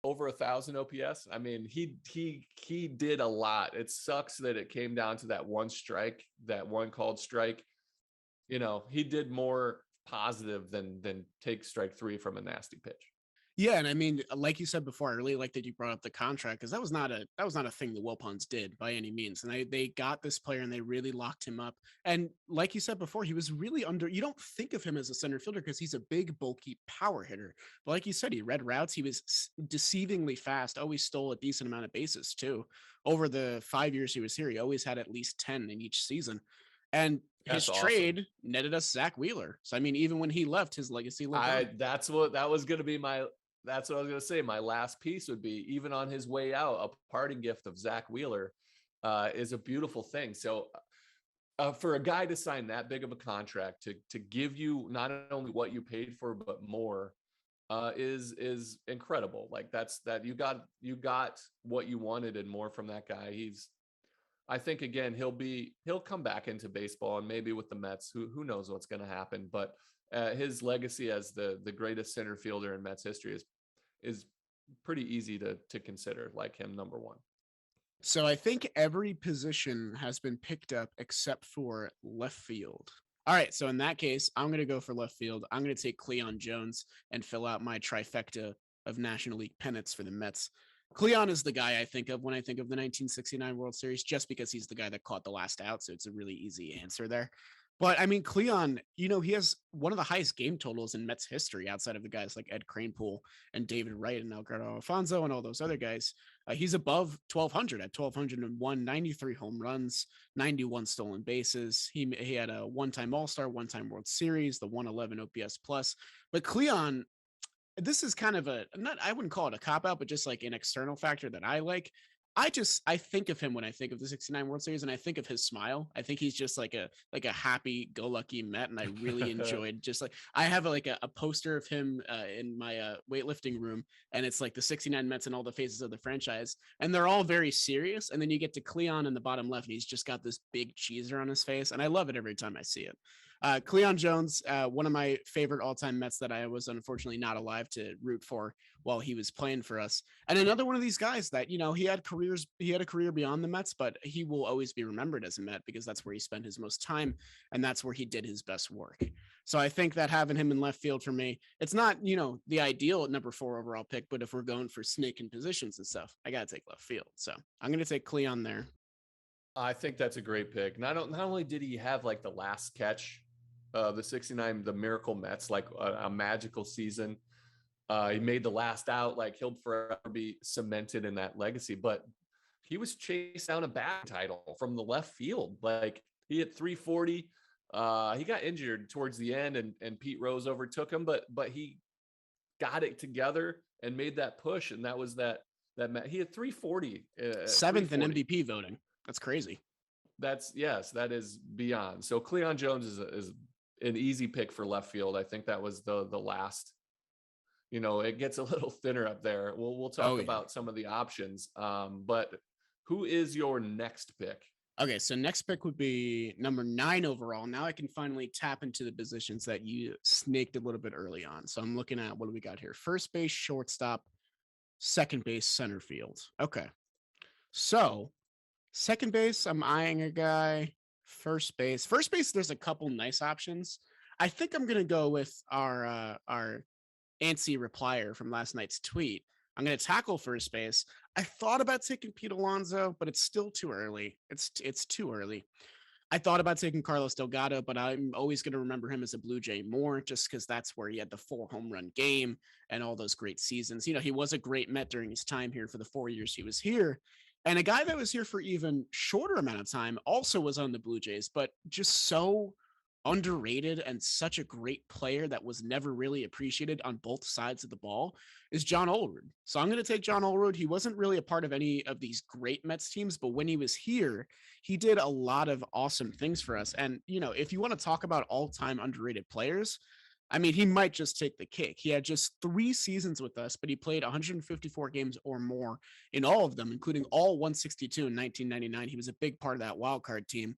Over 1,000 OPS. I mean, he did a lot. It sucks that it came down to that one strike, that one called strike. He did more positive than take strike 3 from a nasty pitch. Yeah, and I mean, like you said before, I really like that you brought up the contract because that was not a thing the Wilpons did by any means. And they got this player and they really locked him up. And like you said before, he was really under. You don't think of him as a center fielder because he's a big, bulky power hitter. But like you said, he read routes. He was deceivingly fast. Always stole a decent amount of bases too. Over the 5 years he was here, he always had at least 10 in each season. And his That's awesome. trade netted us Zach Wheeler. So I mean, even when he left, his legacy lived on. That's what I was going to say. My last piece would be, even on his way out, a parting gift of Zach Wheeler is a beautiful thing. So for a guy to sign that big of a contract to give you not only what you paid for, but more is incredible. Like that you got what you wanted and more from that guy. I think again, he'll come back into baseball and maybe with the Mets, who knows what's going to happen, but his legacy as the greatest center fielder in Mets history is pretty easy to consider, like him number one. So I think every position has been picked up except for left field. All right, so in that case, I'm going to go for left field. I'm going to take Cleon Jones and fill out my trifecta of National League pennants for the Mets. Cleon is the guy I think of when I think of the 1969 World Series, just because he's the guy that caught the last out. So it's a really easy answer there. But I mean, Cleon, he has one of the highest game totals in Mets history outside of the guys like Ed Kranepool and David Wright and Edgardo Alfonso and all those other guys. He's above 1,200 at 1,201, 93 home runs, 91 stolen bases. He had a one-time All-Star, one-time World Series, the 111 OPS plus. But Cleon, this is kind of I wouldn't call it a cop out, but just like an external factor that I like. I think of him when I think of the 69 World Series and I think of his smile. I think he's just like a happy go lucky Met. And I really enjoyed just like, I have a poster of him in my weightlifting room, and it's like the 69 Mets and all the faces of the franchise. And they're all very serious. And then you get to Cleon in the bottom left, and he's just got this big cheeser on his face. And I love it every time I see it. Cleon Jones, one of my favorite all-time Mets that I was unfortunately not alive to root for while he was playing for us. And another one of these guys that, he had a career beyond the Mets, but he will always be remembered as a Met because that's where he spent his most time and that's where he did his best work. So I think that having him in left field for me, it's not, the ideal number 4 overall pick, but if we're going for snaking positions and stuff, I got to take left field. So I'm going to take Cleon there. I think that's a great pick. Not only did he have like the last catch, the 69, the Miracle Mets, like a magical season. He made the last out, like he'll forever be cemented in that legacy, but he was chased down a batting title from the left field. Like he hit 340. He got injured towards the end and Pete Rose overtook him, but he got it together and made that push. And that was that he had 340. 7th in MVP voting. That's crazy. That is beyond. So Cleon Jones is an easy pick for left field. I think that was the last. It gets a little thinner up there. We'll talk about some of the options. But who is your next pick? Okay, so next pick would be number 9 overall. Now I can finally tap into the positions that you snaked a little bit early on. So I'm looking at what do we got here? First base, shortstop, second base, center field. Okay. So second base, I'm eyeing a guy. First base, there's a couple nice options. I think I'm gonna go with our antsy replier from last night's tweet. I'm gonna tackle first base. I thought about taking Pete Alonso, but it's still too early. It's too early. I thought about taking Carlos Delgado, but I'm always gonna remember him as a Blue Jay more, just because that's where he had the 4 home run game and all those great seasons. He was a great Met during his time here for the 4 years he was here. And a guy that was here for even shorter amount of time also was on the Blue Jays, but just so underrated and such a great player that was never really appreciated on both sides of the ball is John Olerud. So I'm going to take John Olerud. He wasn't really a part of any of these great Mets teams, but when he was here, he did a lot of awesome things for us. And, if you want to talk about all-time underrated players, I mean, he might just take the cake. He had just 3 seasons with us, but he played 154 games or more in all of them, including all 162 in 1999. He was a big part of that wild card team.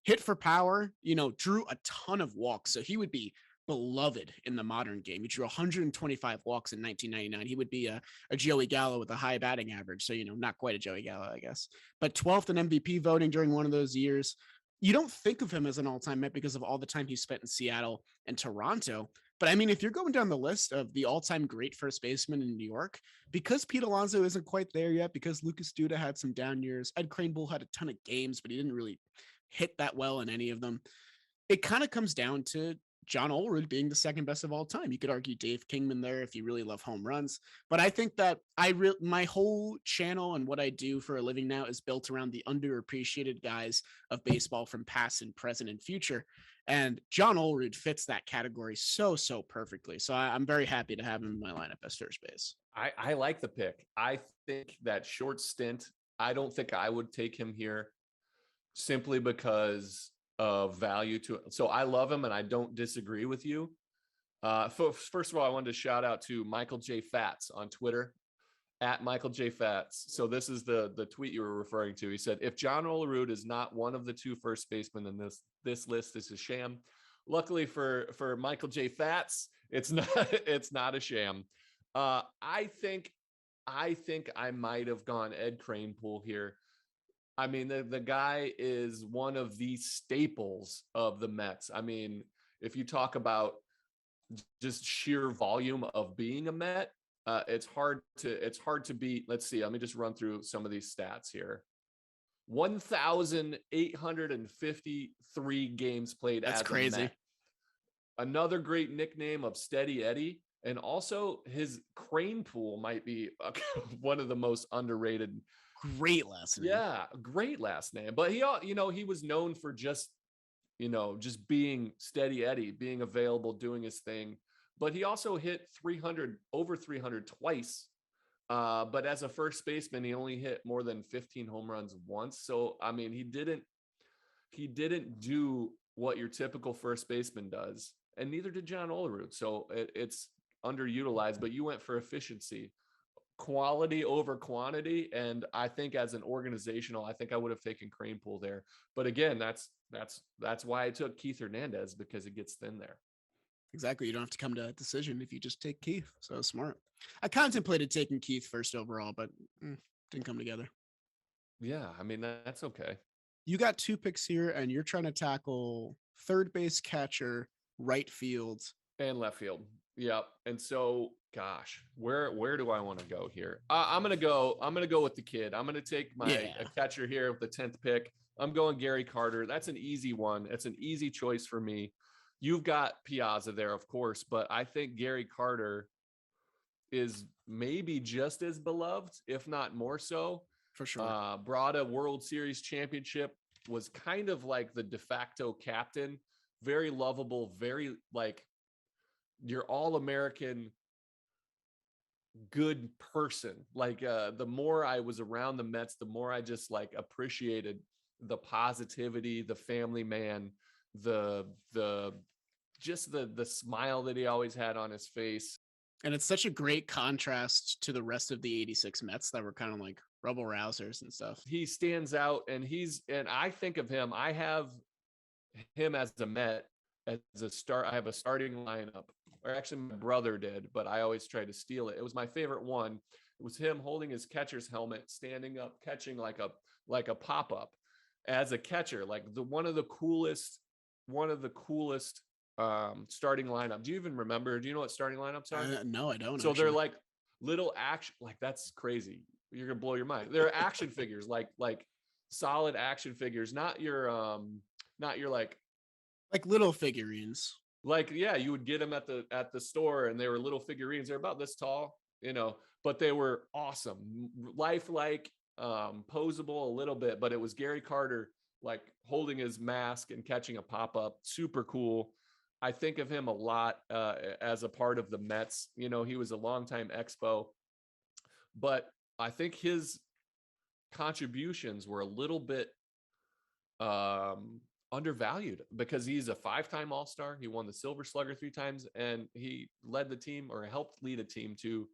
Hit for power, drew a ton of walks. So he would be beloved in the modern game. He drew 125 walks in 1999. He would be a Joey Gallo with a high batting average. So, not quite a Joey Gallo, I guess, but 12th in MVP voting during one of those years. You don't think of him as an all-time Met because of all the time he spent in Seattle and Toronto. But I mean, if you're going down the list of the all-time great first baseman in New York, because Pete Alonso isn't quite there yet, because Lucas Duda had some down years, Ed Kranebull had a ton of games, but he didn't really hit that well in any of them. It kind of comes down to John Olerud being the second best of all time. You could argue Dave Kingman there if you really love home runs, but I think that my whole channel and what I do for a living now is built around the underappreciated guys of baseball from past and present and future. And John Olerud fits that category so perfectly. So I'm very happy to have him in my lineup as first base. I like the pick. I think that short stint, I don't think I would take him here simply because of value to it. So I love him and I don't disagree with you. First of all, I wanted to shout out to Michael J. Fats on Twitter at Michael J. Fats. So this is the tweet you were referring to. He said, if John Olerud is not one of the 2 first basemen in this list, this is sham. Luckily for Michael J. Fats, it's not a sham. I think I might have gone Ed Kranebull here. I mean, the guy is one of the staples of the Mets. I mean, if you talk about just sheer volume of being a Met, it's hard to beat. Let's see. Let me just run through some of these stats here. 1,853 games played. That's as crazy. a Met. Another great nickname of Steady Eddie. And also his Kranebull might be one of the most underrated. Great last name. Yeah, great last name. But he was known for just being Steady Eddie, being available, doing his thing. But he also hit over 300 twice. But as a first baseman, he only hit more than 15 home runs once. So, I mean, he didn't do what your typical first baseman does, and neither did John Olerud. So it's underutilized, but you went for efficiency. Quality over quantity, and I think as an organizational, I think I would have taken Kranebull there. But again, that's why I took Keith Hernandez, because it gets thin there. Exactly. You don't have to come to a decision if you just take Keith. So smart. I contemplated taking Keith first overall, but didn't come together. Yeah, I mean, that's okay. You got 2 picks here, and you're trying to tackle third base, catcher, right field, and left field. Yep. And so, gosh, where do I want to go here? I'm gonna go with the kid. I'm gonna take my catcher here with the 10th pick. I'm going Gary Carter. That's an easy one. It's an easy choice for me. You've got Piazza there, of course, but I think Gary Carter is maybe just as beloved, if not more so. For sure. Brought a World Series championship, was kind of like the de facto captain, very lovable, very like your all-American good person. Like the more I was around the Mets, the more I just like appreciated the positivity, the family man, the smile that he always had on his face. And it's such a great contrast to the rest of the 86 Mets that were kind of like rebel rousers and stuff. He stands out, and I think of him, I have him as a Met, as a start. I have a starting lineup, or actually my brother did, but I always try to steal it. It was my favorite one. It was him holding his catcher's helmet, standing up, catching like a pop-up as a catcher, like one of the coolest starting lineup. Do you even remember? Do you know what starting lineups are? No, I don't. So they're like little action, like that's crazy. You're gonna blow your mind. They're action figures, like solid action figures, not your like little figurines. Like, yeah, you would get them at the store, and they were little figurines. They're about this tall, but they were awesome, lifelike, posable a little bit. But it was Gary Carter, like holding his mask and catching a pop-up. Super cool. I think of him a lot as a part of the Mets. He was a longtime Expo, but I think his contributions were a little bit undervalued because he's a 5-time All-Star. He won the Silver Slugger 3 times, and he led the team or helped lead a team to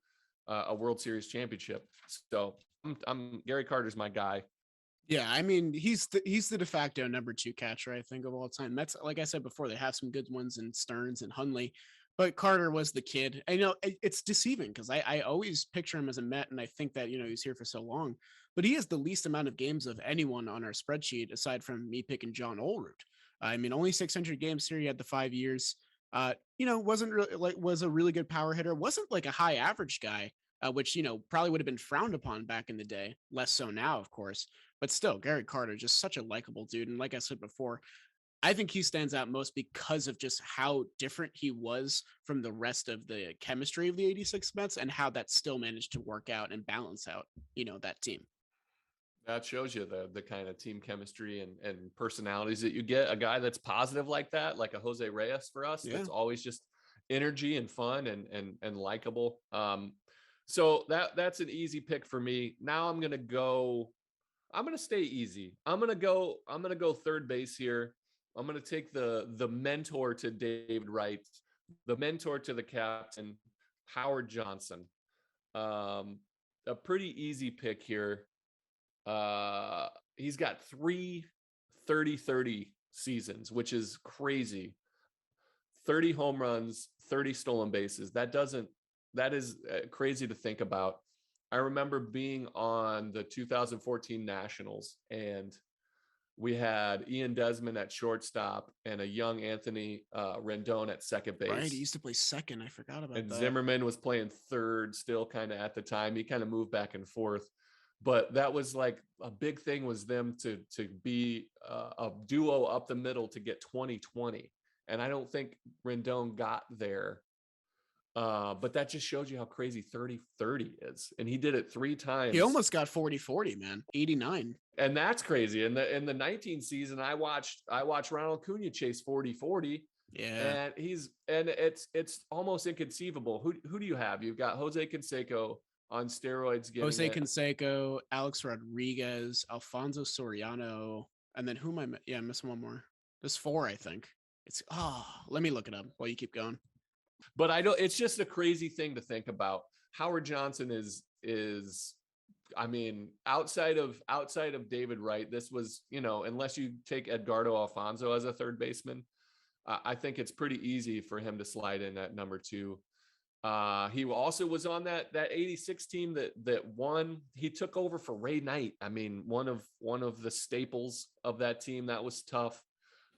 a World Series championship. So I'm Gary Carter's my guy. Yeah, I mean, he's the de facto number 2 catcher, I think, of all time. That's, like I said before, they have some good ones in Stearns and Hundley, but Carter was the kid. I know it's deceiving because I always picture him as a Met, and I think that, you know, he's here for so long, but he has the least amount of games of anyone on our spreadsheet aside from me picking John Olerud. I mean, only 600 games here. He had the 5 years. You know, wasn't really like was a really good power hitter. Wasn't like a high average guy, which, you know, probably would have been frowned upon back in the day. Less so now, of course. But still, Gary Carter, just such a likable dude. And like I said before, I think he stands out most because of just how different he was from the rest of the chemistry of the 86 Mets and how that still managed to work out and balance out, you know, that team. That shows you the kind of team chemistry and personalities that you get. A guy that's positive like that, like a Jose Reyes for us, Yeah. that's always just energy and fun and likable. So that's an easy pick for me. Now I'm gonna stay easy. I'm gonna go third base here. I'm gonna take the mentor to David Wright, the mentor to the captain, Howard Johnson. A pretty easy pick here. He's got 3 30-30 seasons, which is crazy. 30 home runs, 30 stolen bases. That is crazy to think about. I remember being on the 2014 Nationals, and we had Ian Desmond at shortstop and a young Anthony Rendon at second base. Right, he used to play second. I forgot about and that. Zimmerman was playing third still kind of at the time. He kind of moved back and forth. But that was like a big thing was them to be a duo up the middle to get 20-20. And I don't think Rendon got there. But that just shows you how crazy 30-30 is. And he did it 3 times. He almost got 40-40, man. 89. And that's crazy. In the 19 season, I watched Ronald Acuna chase 40-40. Yeah. And it's almost inconceivable. Who do you have? You've got Jose Canseco on steroids. Jose Canseco, Alex Rodriguez, Alfonso Soriano, and then who am I? Yeah, I'm missing one more. There's 4, I think. Let me look it up while you keep going. But it's just a crazy thing to think about. Howard Johnson is I mean, outside of David Wright, this was, you know, unless you take Edgardo Alfonso as a third baseman, I think it's pretty easy for him to slide in at number 2. He also was on that 86 team that won. He took over for Ray Knight. I mean, one of the staples of that team. That was tough,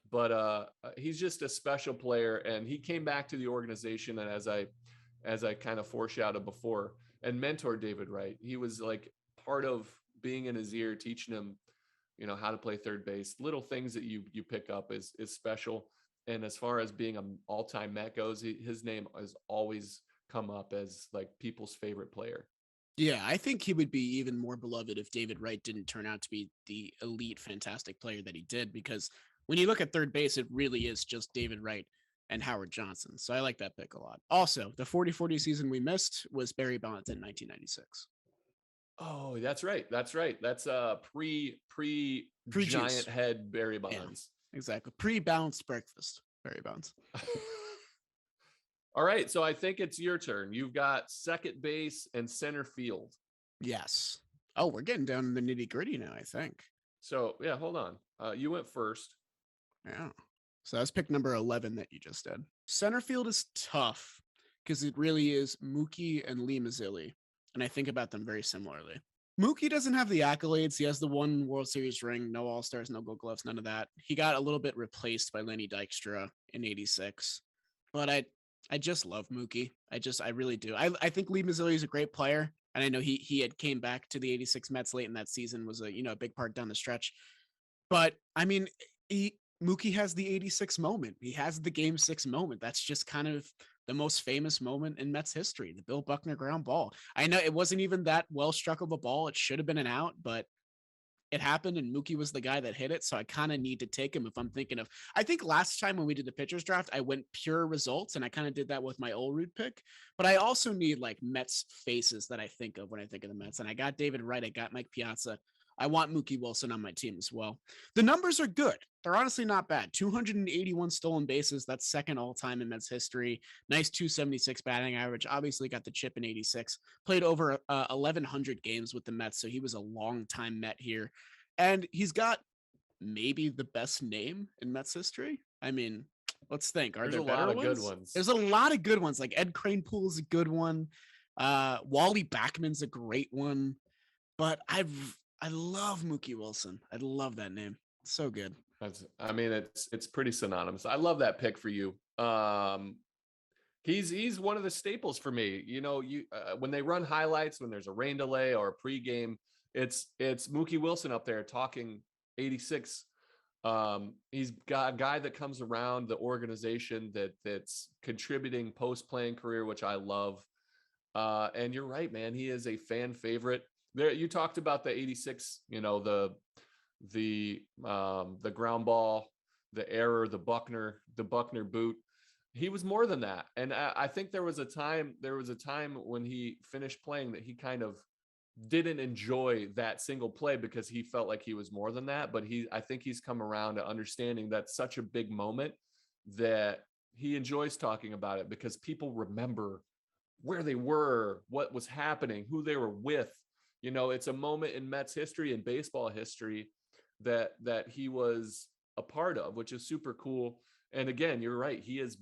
but he's just a special player, and he came back to the organization. And as I kind of foreshadowed before, and mentored David Wright. He was like part of being in his ear, teaching him, you know, how to play third base. Little things that you pick up is special. And as far as being an all-time Met goes, his name has always come up as like people's favorite player. Yeah, I think he would be even more beloved if David Wright didn't turn out to be the elite, fantastic player that he did, because when you look at third base, it really is just David Wright and Howard Johnson. So I like that pick a lot. Also, the 40-40 season we missed was Barry Bonds in 1996. Oh, that's right. That's pre giant head Barry Bonds. Yeah, exactly. Pre-balanced breakfast Barry Bonds. All right, so I think it's your turn. You've got second base and center field. Yes. Oh, we're getting down to the nitty-gritty now, I think. So, yeah, hold on. You went first. Yeah. So that's pick number 11 that you just did. Center field is tough because it really is Mookie and Lee Mazzilli, and I think about them very similarly. Mookie doesn't have the accolades. He has the 1 World Series ring, no All-Stars, no Gold Gloves, none of that. He got a little bit replaced by Lenny Dykstra in 86, but I just love Mookie. I really do. I think Lee Mazzilli is a great player, and I know he had came back to the 86 Mets late in that season, was a big part down the stretch. But I mean, Mookie has the 86 moment. He has the game 6 moment. That's just kind of the most famous moment in Mets history, the Bill Buckner ground ball. I know it wasn't even that well struck of a ball. It should have been an out, but it happened, and Mookie was the guy that hit it. So I kind of need to take him if I'm thinking of. I think last time when we did the pitchers draft, I went pure results, and I kind of did that with my Olerud pick. But I also need like Mets faces that I think of when I think of the Mets. And I got David Wright. I got Mike Piazza. I want Mookie Wilson on my team as well. The numbers are good. They're honestly not bad. 281 stolen bases. That's second all time in Mets history. Nice 276 batting average. Obviously got the chip in 86. Played over 1,100 games with the Mets. So he was a long time Met here. And he's got maybe the best name in Mets history. I mean, let's think. Are There's there a lot better of ones? good ones. There's a lot of good ones. Like Ed Kranepool is a good one. Wally Backman's a great one. But I love Mookie Wilson. I love that name. So good. I mean, it's pretty synonymous. I love that pick for you. He's one of the staples for me. You know, when they run highlights, when there's a rain delay or a pregame, it's Mookie Wilson up there talking 86. He's got a guy that comes around the organization that's contributing post-playing career, which I love. And you're right, man. He is a fan favorite. There, you talked about the 86, you know, the ground ball, the error, the Buckner boot. He was more than that. And I think there was a time when he finished playing that he kind of didn't enjoy that single play because he felt like he was more than that. But I think he's come around to understanding that's such a big moment that he enjoys talking about it because people remember where they were, what was happening, who they were with. You know, it's a moment in Mets history and baseball history that he was a part of, which is super cool. And again, you're right. He is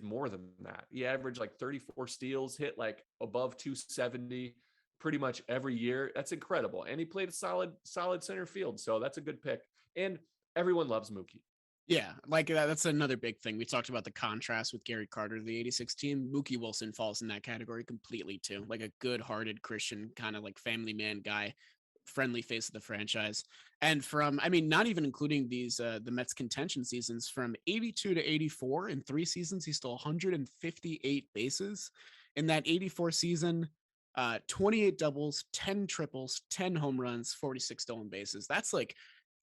more than that. He averaged like 34 steals, hit like above 270 pretty much every year. That's incredible. And he played a solid center field. So that's a good pick. And everyone loves Mookie. Yeah, like that's another big thing. We talked about the contrast with Gary Carter, the 86 team. Mookie Wilson falls in that category completely too. Like a good-hearted Christian, kind of like family man guy, friendly face of the franchise. And from, I mean, not even including these, the Mets contention seasons from 82 to 84 in 3 seasons, he stole 158 bases. In that 84 season, 28 doubles, 10 triples, 10 home runs, 46 stolen bases. That's like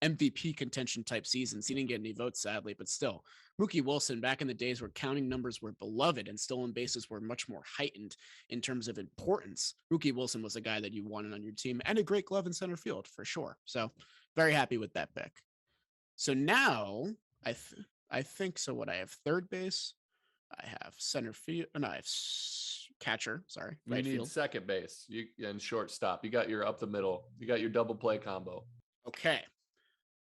MVP contention type seasons. He didn't get any votes, sadly, but still, Mookie Wilson back in the days where counting numbers were beloved and stolen bases were much more heightened in terms of importance. Mookie Wilson was a guy that you wanted on your team and a great glove in center field for sure. So very happy with that pick. So now I think so. What I have third base, I have center field, and I have catcher. Sorry, You right need field. second base and shortstop. You got your up the middle. You got your double play combo. Okay.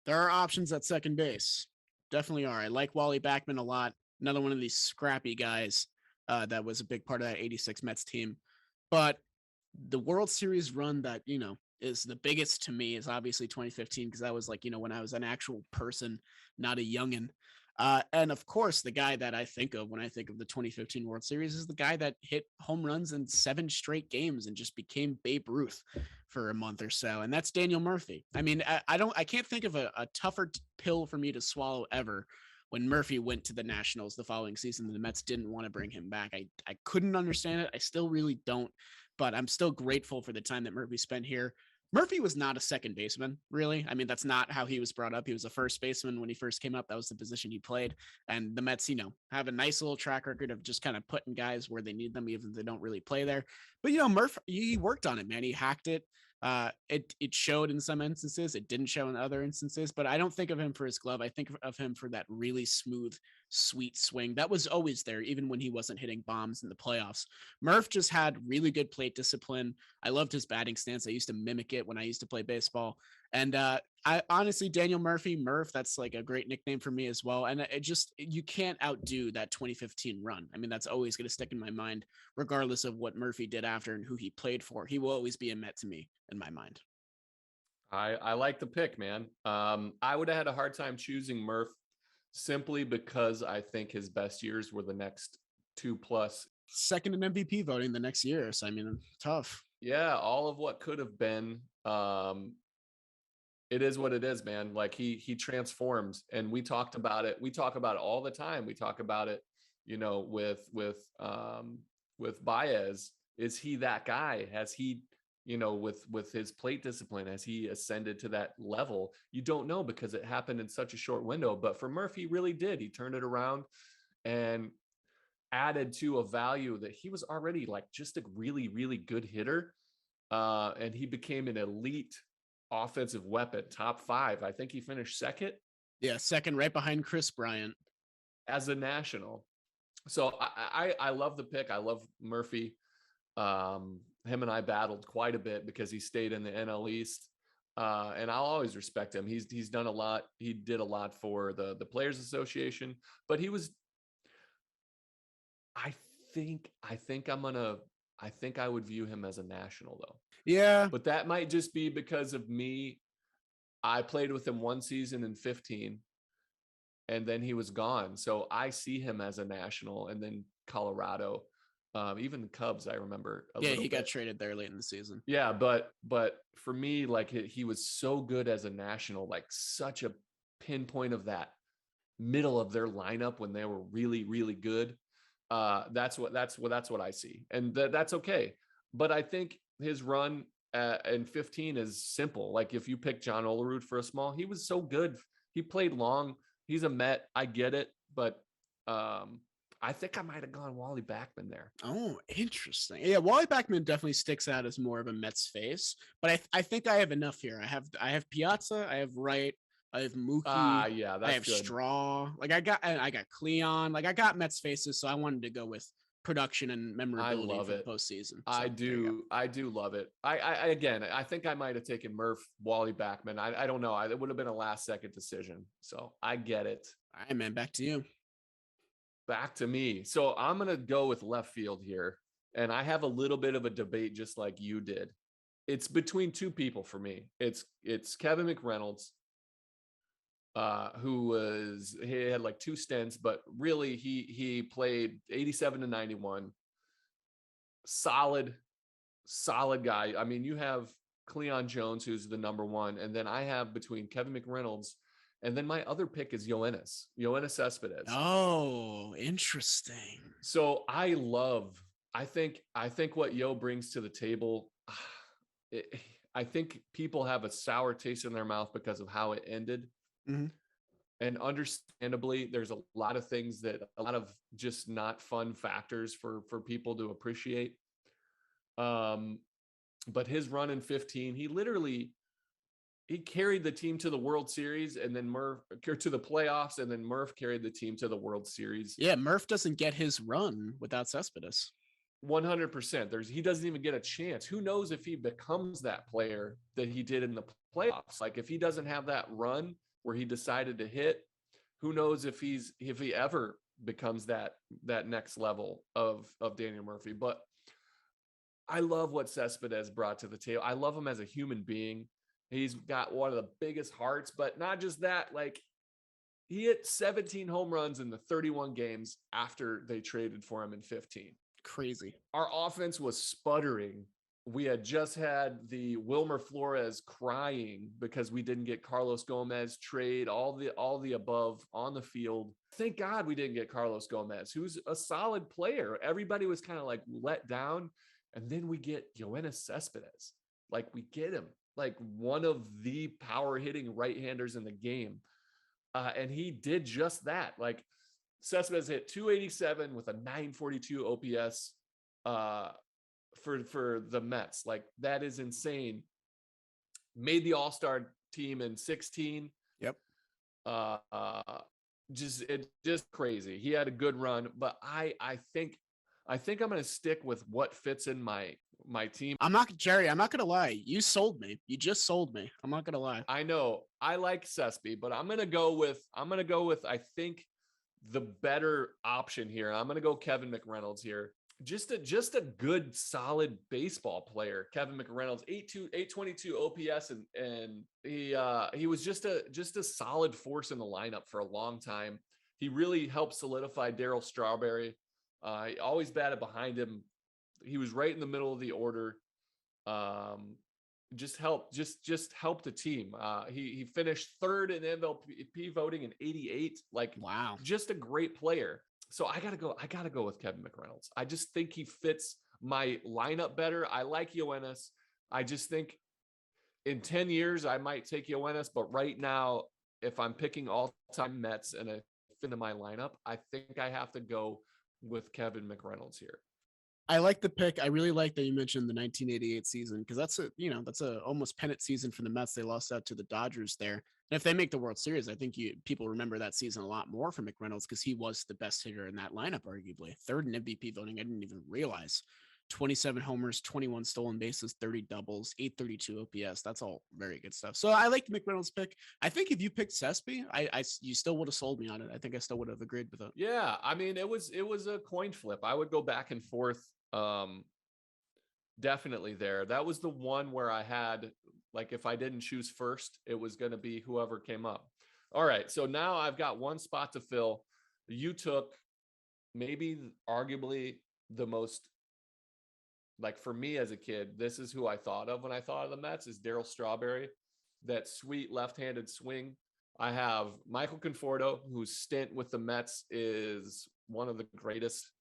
There are options at second base. Definitely are. I like Wally Backman a lot. Another one of these scrappy guys that was a big part of that 86 Mets team. But the World Series run that, you know, is the biggest to me is obviously 2015 because that was like, you know, when I was an actual person, not a youngin'. And of course, the guy that I think of when I think of the 2015 World Series is the guy that hit home runs in 7 straight games and just became Babe Ruth for a month or so. And that's Daniel Murphy. I mean, I can't think of a tougher pill for me to swallow ever when Murphy went to the Nationals the following season. The Mets didn't want to bring him back. I couldn't understand it. I still really don't, but I'm still grateful for the time that Murphy spent here. Murphy was not a second baseman, really. I mean, that's not how he was brought up. He was a first baseman when he first came up. That was the position he played. And the Mets, you know, have a nice little track record of just kind of putting guys where they need them, even if they don't really play there. But, you know, Murphy, he worked on it, man. He hacked it. It showed in some instances. It didn't show in other instances. But I don't think of him for his glove. I think of him for that really smooth, sweet swing that was always there, even when he wasn't hitting bombs in the playoffs. Murph just had really good plate discipline. I loved his batting stance. I used to mimic it when I used to play baseball. And I honestly, Daniel Murph, that's like a great nickname for me as well. And it just, you can't outdo that 2015 run. I mean, that's always going to stick in my mind, regardless of what Murphy did after and who he played for. He will always be a Met to me in my mind. I like the pick, man. I would have had a hard time choosing Murph simply because I think his best years were the next 2+. Second in MVP voting the next year. So, I mean, tough. Yeah, all of what could have been. It is what it is, man. Like he transforms, and we talked about it. We talk about it all the time. We talk about it, you know, with Baez. Is he that guy? Has he, you know, with his plate discipline, has he ascended to that level? You don't know because it happened in such a short window. But for Murphy, he really did. He turned it around and added to a value that he was already like just a really, really good hitter. And he became an elite offensive weapon, top 5. I think he finished second. Yeah, second, right behind Chris Bryant as a national. So I love the pick. I love Murphy. Him and I battled quite a bit because he stayed in the NL East. And I'll always respect him. He's done a lot. He did a lot for the Players Association, but I think I would view him as a national though. Yeah. But that might just be because of me. I played with him one season in 15 and then he was gone. So I see him as a national, and then Colorado, even the Cubs, I remember. He got traded there late in the season. Yeah. But for me, like he was so good as a national, like such a pinpoint of that middle of their lineup when they were really, really good. That's what I see. And that's okay. But I think his run in 15 is simple. Like if you pick John Olerud for a small, he was so good. He played long. He's a Met. I get it. But I think I might have gone Wally Backman there. Oh, interesting. Yeah, Wally Backman definitely sticks out as more of a Mets face. But I think I have enough here. I have Piazza. I have Wright. I have Mookie. Yeah, that's I have good. Straw. Like I got Cleon. Like I got Mets faces, so I wanted to go with production and memorability for the postseason. So, I do love it. I think I might have taken Murph, Wally Backman. I don't know. It would have been a last second decision. So I get it. All right, man. Back to you. Back to me. So I'm gonna go with left field here, and I have a little bit of a debate, just like you did. It's between two people for me. It's Kevin McReynolds, he had like 2 stints, but really he played 87 to 91. Solid guy. I mean, you have Cleon Jones, who's the number 1, and then I have between Kevin McReynolds, and then my other pick is Yoenis Cespedes. Oh, interesting. So I think what Yo brings to the table. I think people have a sour taste in their mouth because of how it ended. Mm-hmm. And understandably, there's a lot of things that a lot of just not fun factors for people to appreciate. But his run in 15, he carried the team to the World Series, and then Murph to the playoffs, and then Murph carried the team to the World Series. Yeah, Murph doesn't get his run without Cespedes. 100%. He doesn't even get a chance. Who knows if he becomes that player that he did in the playoffs? Like if he doesn't have that run where he decided to hit, who knows if he ever becomes that next level of Daniel Murphy. But I love what Cespedes brought to the table. I love him as a human being. He's got one of the biggest hearts, but not just that, like he hit 17 home runs in the 31 games after they traded for him in 15. Crazy. Our offense was sputtering. We had just had the Wilmer Flores crying because we didn't get Carlos Gomez trade, all the above on the field. Thank God we didn't get Carlos Gomez, who's a solid player. Everybody was kind of like let down. And then we get Yoenis Cespedes. Like we get him, like one of the power hitting right-handers in the game. And he did just that. Like Cespedes hit 287 with a 942 OPS for the Mets. Like that is insane. Made the All-Star team in 16. Yep. Just crazy. He had a good run, but I think I'm going to stick with what fits in my team. Jerry, I'm not going to lie. You sold me. You just sold me. I'm not going to lie. I know. I like Cespe, but I'm going to go with I think the better option here. I'm going to go Kevin McReynolds here. Just a good, solid baseball player. Kevin McReynolds, 822 OPS, and he was just a solid force in the lineup for a long time. He really helped solidify Daryl Strawberry. He always batted behind him. He was right in the middle of the order. Just helped the team. He finished 3rd in MVP voting in 88. Like, wow, just a great player. So I gotta go with Kevin McReynolds. I just think he fits my lineup better. I like Yoenis. I just think in 10 years I might take Yoenis, but right now, if I'm picking all-time Mets and a fit into my lineup, I think I have to go with Kevin McReynolds here. I like the pick. I really like that you mentioned the 1988 season because that's a almost pennant season for the Mets. They lost out to the Dodgers there. And if they make the World Series, I think people remember that season a lot more for Mcreynolds because he was the best hitter in that lineup, arguably. Third in MVP voting. I didn't even realize. 27 homers, 21 stolen bases, 30 doubles, 832 OPS. That's all very good stuff. So I like the McReynolds pick. I think if you picked Cespi, you still would have sold me on it. I think I still would have agreed with it. Yeah, I mean, it was a coin flip. I would go back and forth. Definitely there. That was the one where I had, like, if I didn't choose first, it was going to be whoever came up. All right, so now I've got one spot to fill. You took maybe arguably the most, like, for me as a kid, this is who I thought of when I thought of the Mets, is Daryl Strawberry, that sweet left-handed swing. I have Michael Conforto, whose stint with the Mets is one of the greatest,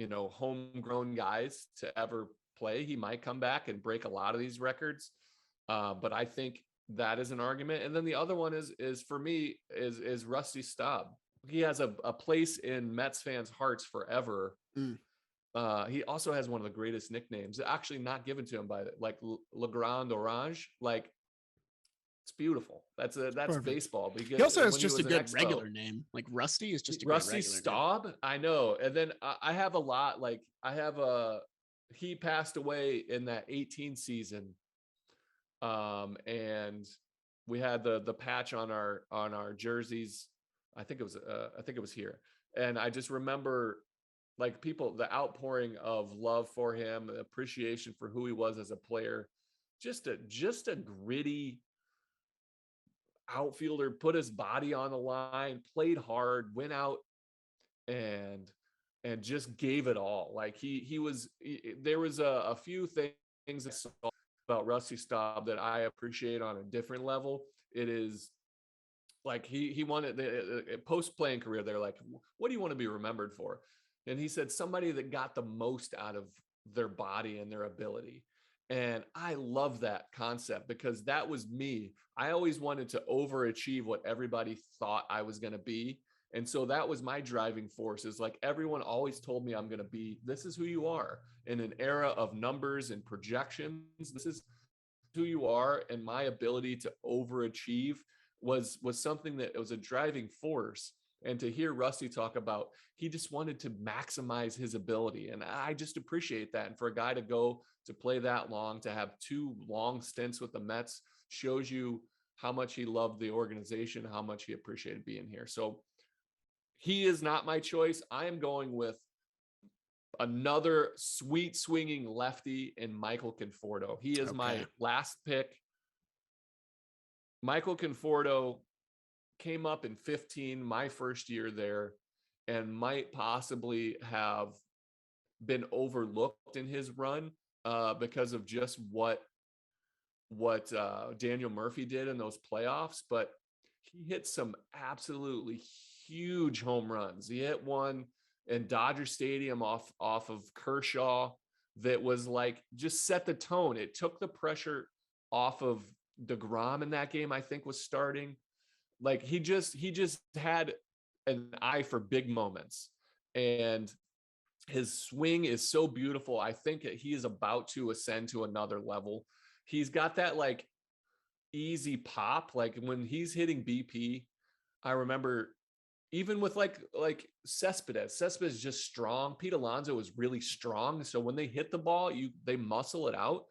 homegrown guys to ever play. He might come back and break a lot of these records, but I think that is an argument. And then the other one is for me is Rusty Stobb. He has a place in Mets fans' hearts forever. He also has one of the greatest nicknames, actually not given to him by Le Grand Orange. Like, it's beautiful. That's Perfect. Baseball. He also has just a good regular name. Like Rusty is just a Rusty great Stobb. I know. And then I have a lot. Like, he passed away in that 18 season. And we had the patch on our jerseys. I think it was here. And I just remember, like, the outpouring of love for him, appreciation for who he was as a player, just a gritty outfielder, put his body on the line, played hard, went out and just gave it all. Like, there was a few things I saw about Rusty Stobb that I appreciate on a different level. It is like he wanted the post-playing career. They're like, what do you want to be remembered for? And he said, somebody that got the most out of their body and their ability. And I love that concept because that was me. I always wanted to overachieve what everybody thought I was going to be. And so that was my driving force, is like, everyone always told me I'm going to be, this is who you are in an era of numbers and projections. This is who you are. And my ability to overachieve was something that was a driving force. And to hear Rusty talk about, he just wanted to maximize his ability. And I just appreciate that. And for a guy to go to play that long, to have 2 long stints with the Mets, shows you how much he loved the organization, how much he appreciated being here. So he is not my choice. I am going with another sweet swinging lefty in Michael Conforto. He is my last pick. Michael Conforto came up in 15, my first year there, and might possibly have been overlooked in his run because of just what Daniel Murphy did in those playoffs. But he hit some absolutely huge home runs. He hit one in Dodger Stadium off of Kershaw that was like, just set the tone. It took the pressure off of DeGrom in that game, I think, was starting. Like, he just had an eye for big moments, and his swing is so beautiful. I think that he is about to ascend to another level. He's got that like easy pop. Like, when he's hitting BP, I remember even with like Cespedes is just strong. Pete Alonso is really strong. So when they hit the ball, they muscle it out.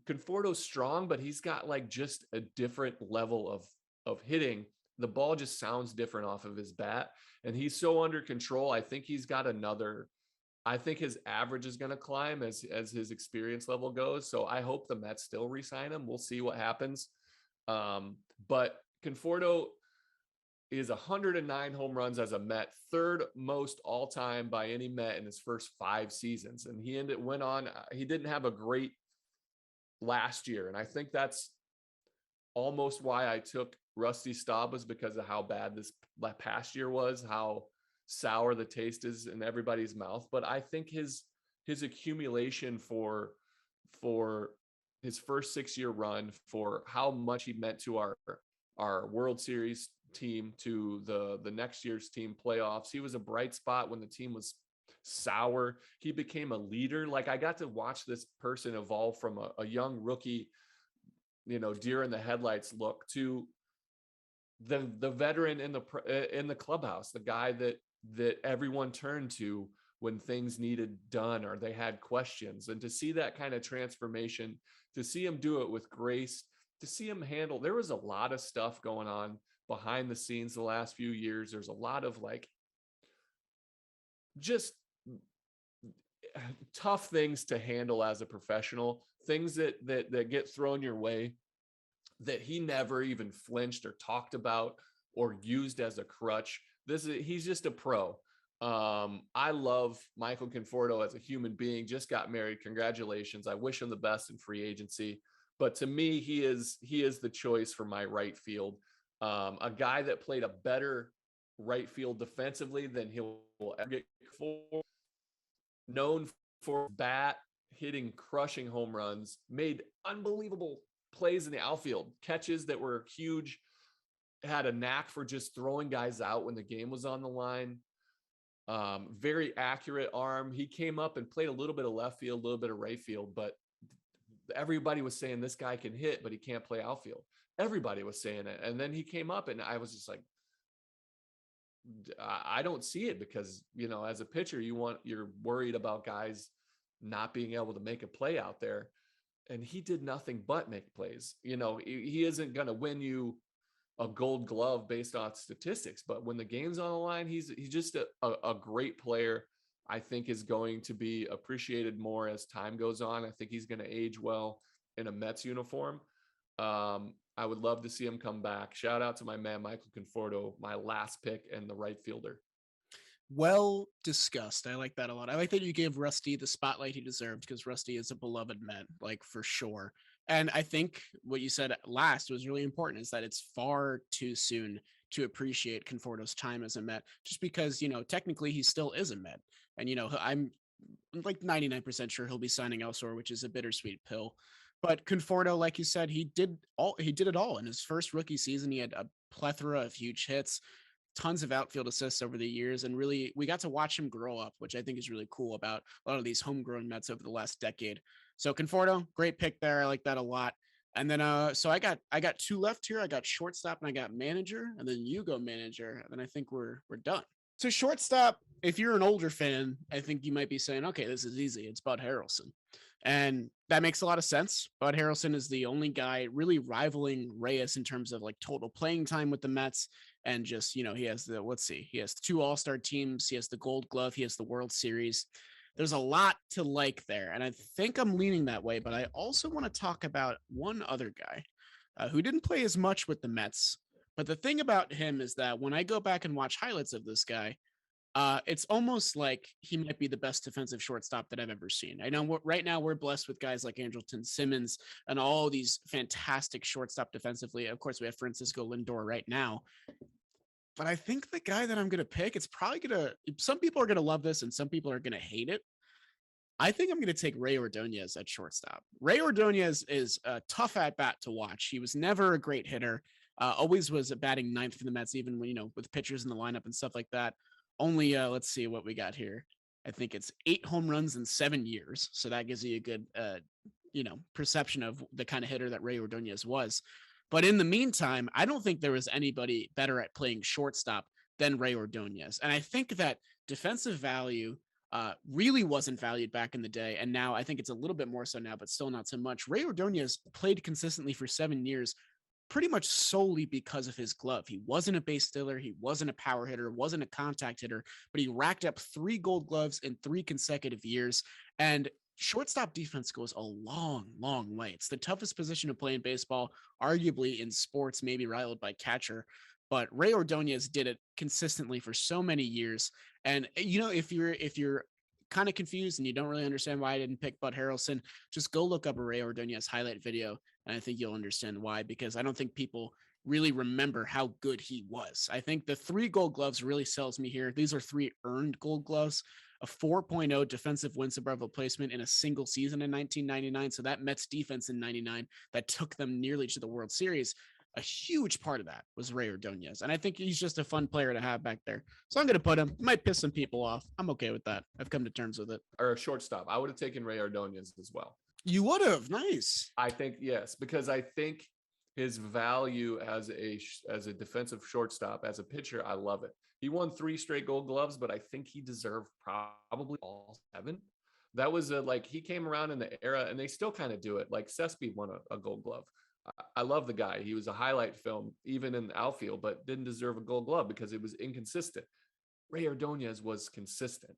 Conforto's strong, but he's got like just a different level of hitting. The ball just sounds different off of his bat, and he's so under control. I think he's got I think his average is going to climb as his experience level goes. So I hope the Mets still re-sign him. We'll see what happens. But Conforto is 109 home runs as a Met, third most all time by any Met in his first 5 seasons. And he didn't have a great last year. And I think that's almost why I took Rusty Stobb, was because of how bad this past year was, how sour the taste is in everybody's mouth. But I think his accumulation for his first 6-year run, for how much he meant to our World Series team, to the next year's team playoffs. He was a bright spot when the team was sour. He became a leader. Like, I got to watch this person evolve from a young rookie, deer in the headlights look, to the veteran in the clubhouse, the guy that everyone turned to when things needed done or they had questions. And to see that kind of transformation, to see him do it with grace, to see him handle, there was a lot of stuff going on behind the scenes the last few years. There's a lot of like just tough things to handle as a professional, things that get thrown your way that he never even flinched or talked about or used as a crutch. He's just a pro. I love Michael Conforto as a human being. Just got married. Congratulations. I wish him the best in free agency. But to me, he is the choice for my right field. A guy that played a better right field defensively than he'll ever get for. Known for bat hitting, crushing home runs, made unbelievable plays in the outfield, catches that were huge, had a knack for just throwing guys out when the game was on the line. Very accurate arm. He came up and played a little bit of left field, a little bit of right field, but everybody was saying this guy can hit, but he can't play outfield. Everybody was saying it. And then he came up and I was just like, I don't see it, because, as a pitcher, you're worried about guys not being able to make a play out there. And he did nothing but make plays. He isn't going to win you a gold glove based on statistics, but when the game's on the line, he's just a great player. I think is going to be appreciated more as time goes on. I think he's going to age well in a Mets uniform. I would love to see him come back. Shout out to my man, Michael Conforto, my last pick and the right fielder. Well discussed. I like that a lot. I like that you gave Rusty the spotlight he deserved, because Rusty is a beloved Met, like, for sure. And I think what you said last was really important, is that it's far too soon to appreciate Conforto's time as a Met, just because, technically he still is a Met. And, I'm like 99% sure he'll be signing elsewhere, which is a bittersweet pill. But Conforto, like you said, he did it all in his first rookie season. He had a plethora of huge hits, tons of outfield assists over the years, and really we got to watch him grow up, which I think is really cool about a lot of these homegrown Mets over the last decade. So Conforto, great pick there. I like that a lot. And then so I got two left here. I got shortstop and I got manager, and then you go manager, and then I think we're done. So shortstop, if you're an older fan, I think you might be saying, okay, this is easy. It's Bud Harrelson. And that makes a lot of sense. Bud Harrelson is the only guy really rivaling Reyes in terms of like total playing time with the Mets. And just, he has he has 2 all-star teams. He has the Gold Glove. He has the World Series. There's a lot to like there. And I think I'm leaning that way. But I also want to talk about one other guy who didn't play as much with the Mets. But the thing about him is that when I go back and watch highlights of this guy, it's almost like he might be the best defensive shortstop that I've ever seen. I know right now we're blessed with guys like Andrelton Simmons and all these fantastic shortstop defensively. Of course, we have Francisco Lindor right now. But I think the guy that I'm going to pick, it's probably some people are going to love this and some people are going to hate it. I think I'm going to take Rey Ordonez at shortstop. Rey Ordonez is a tough at bat to watch. He was never a great hitter. Always was batting ninth for the Mets, even when, with pitchers in the lineup and stuff like that. Only, let's see what we got here. I think it's 8 home runs in 7 years. So that gives you a good, perception of the kind of hitter that Rey Ordonez was. But in the meantime, I don't think there was anybody better at playing shortstop than Rey Ordonez. And I think that defensive value really wasn't valued back in the day. And now I think it's a little bit more so now, but still not so much. Rey Ordonez played consistently for 7 years, pretty much solely because of his glove. He wasn't a base stealer. He wasn't a power hitter, wasn't a contact hitter, but he racked up 3 Gold Gloves in 3 consecutive years. And shortstop defense goes a long, long way. It's the toughest position to play in baseball, arguably in sports, maybe rivaled by catcher. But Rey Ordonez did it consistently for so many years. And, if you're kind of confused and you don't really understand why I didn't pick Bud Harrelson, just go look up a Rey Ordonez highlight video. And I think you'll understand why, because I don't think people really remember how good he was. I think the 3 Gold Gloves really sells me here. These are 3 earned Gold Gloves, a 4.0 defensive wins above replacement in a single season in 1999. So that Mets defense in 99 that took them nearly to the World Series. a huge part of that was Rey Ordonez. And I think he's just a fun player to have back there. So I'm going to put him. Might piss some people off. I'm okay with that. I've come to terms with it. Or a shortstop. I would have taken Rey Ordonez as well. You would have. Nice. I think, yes, because I think his value as a defensive shortstop, as a pitcher, I love it. He won 3 straight Gold Gloves, but I think he deserved probably all 7. That was he came around in the era, and they still kind of do it. Like Cespedes won a Gold Glove. I love the guy. He was a highlight film, even in the outfield, but didn't deserve a Gold Glove because it was inconsistent. Rey Ordonez was consistent.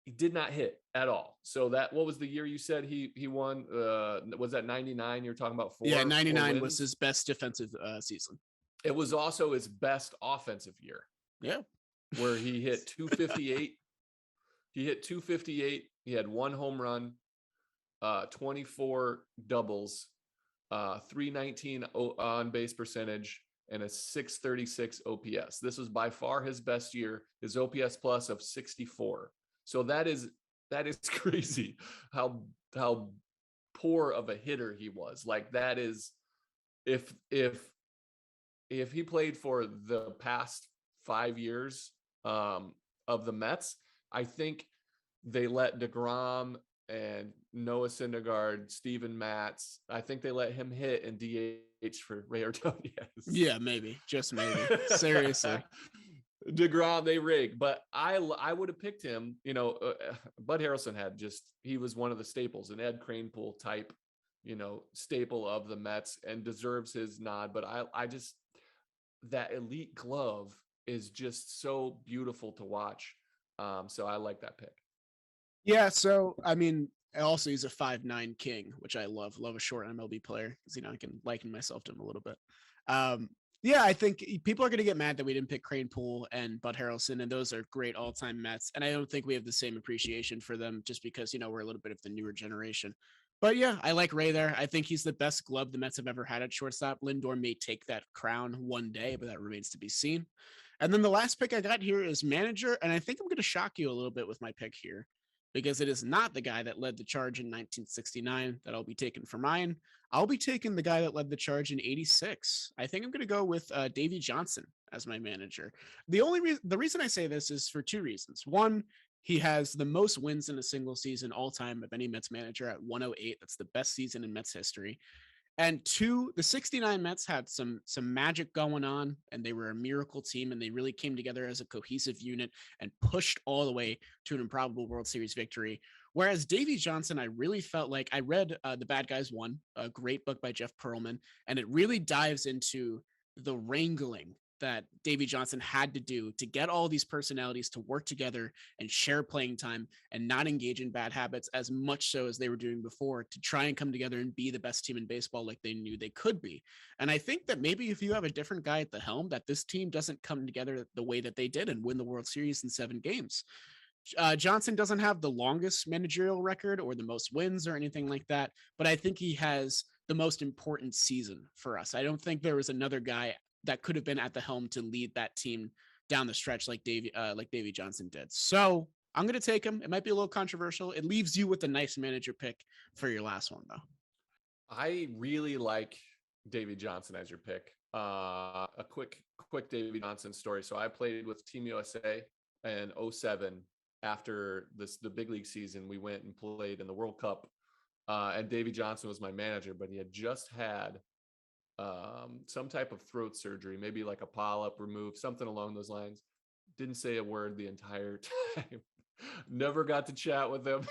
He did not hit at all. So what was the year you said he won? Was that 99? You're talking about 4? Yeah, 99 was his best defensive season. It was also his best offensive year. Yeah. Where he hit 258. He hit 258. He had 1 home run, 24 doubles, 319 on base percentage, and a 636 OPS. This was by far his best year. His OPS plus of 64. So that is crazy how poor of a hitter he was. Like, that is, if he played for the past 5 years of the Mets, I think they let DeGrom and Noah Syndergaard, Steven Matz, I think they let him hit and DH for Rey Ordonez. Yeah, maybe. Just maybe. Seriously. DeGrom, they rigged. But I would have picked him. Bud Harrelson he was one of the staples, an Ed Kranepool type, staple of the Mets, and deserves his nod. But I just, that elite glove is just so beautiful to watch. So I like that pick. Yeah, so I mean, also he's a 5'9" king, which I love a short MLB player because I can liken myself to him a little bit. Yeah, I think people are going to get mad that we didn't pick Kranepool and Bud Harrelson, and those are great all-time Mets. And I don't think we have the same appreciation for them just because we're a little bit of the newer generation. But yeah, I like Rey there. I think he's the best glove the Mets have ever had at shortstop. Lindor may take that crown one day, but that remains to be seen. And then the last pick I got here is manager, and I think I'm going to shock you a little bit with my pick here, because it is not the guy that led the charge in 1969 that I'll be taking for mine. I'll be taking the guy that led the charge in 86. I think I'm going to go with Davey Johnson as my manager. The reason I say this is for 2 reasons. One, he has the most wins in a single season all time of any Mets manager at 108. That's the best season in Mets history. And 2, the 69 Mets had some magic going on, and they were a miracle team, and they really came together as a cohesive unit and pushed all the way to an improbable World Series victory. Whereas Davey Johnson, I really felt like I read The Bad Guys Won, a great book by Jeff Pearlman, and it really dives into the wrangling that Davey Johnson had to do to get all these personalities to work together and share playing time and not engage in bad habits as much so as they were doing before, to try and come together and be the best team in baseball like they knew they could be. And I think that maybe if you have a different guy at the helm, that this team doesn't come together the way that they did and win the World Series in 7 games. Johnson doesn't have the longest managerial record or the most wins or anything like that, but I think he has the most important season for us. I don't think there was another guy that could have been at the helm to lead that team down the stretch like Davey Johnson did. So I'm going to take him. It might be a little controversial. It leaves you with a nice manager pick for your last one, though. I really like Davey Johnson as your pick. A quick Davey Johnson story. So I played with Team USA in 07. After the big league season, we went and played in the World Cup. And Davey Johnson was my manager, but he had just had some type of throat surgery, maybe like a polyp removed, something along those lines. Didn't say a word the entire time. Never got to chat with him.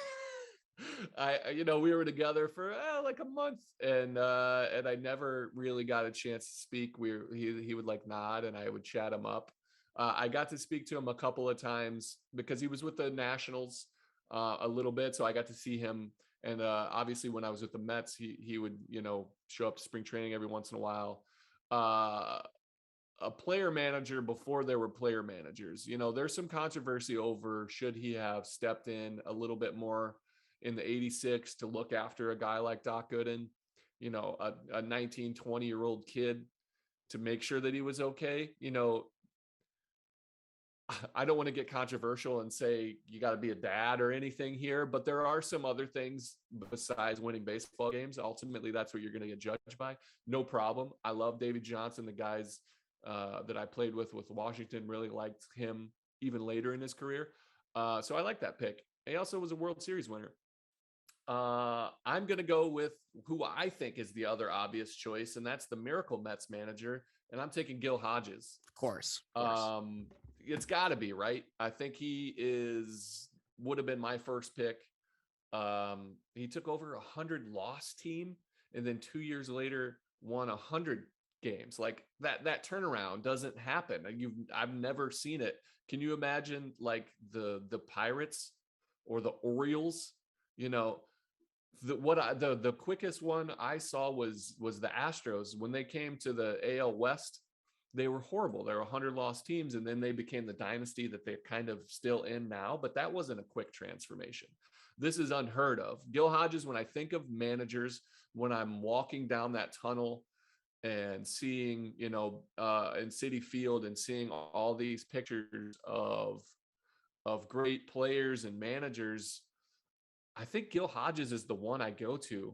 We were together for like a month, and I never really got a chance to speak. He would nod, and I would chat him up. I got to speak to him a couple of times because he was with the Nationals a little bit, so I got to see him. And obviously, when I was with the Mets, he would, show up to spring training every once in a while. A player manager before there were player managers. There's some controversy over should he have stepped in a little bit more in the 86 to look after a guy like Doc Gooden, a 19, 20-year-old kid, to make sure that he was okay. I don't want to get controversial and say you got to be a dad or anything here, but there are some other things besides winning baseball games. Ultimately, that's what you're going to get judged by. No problem. I love Davey Johnson. The guys that I played with Washington really liked him even later in his career. So I like that pick. He also was a World Series winner. I'm going to go with who I think is the other obvious choice, and that's the Miracle Mets manager. And I'm taking Gil Hodges. Of course. It's got to be, right? I think would have been my first pick. He took over 100 loss team, and then 2 years later won 100 games. Like that turnaround doesn't happen. I've never seen it. Can you imagine like the Pirates or the Orioles? You know, the quickest one I saw was the Astros when they came to the AL West. They were horrible. They were 100 lost teams, and then they became the dynasty that they're kind of still in now. But that wasn't a quick transformation. This is unheard of. Gil Hodges, when I think of managers, when I'm walking down that tunnel and seeing, in Citi Field and seeing all these pictures of great players and managers, I think Gil Hodges is the one I go to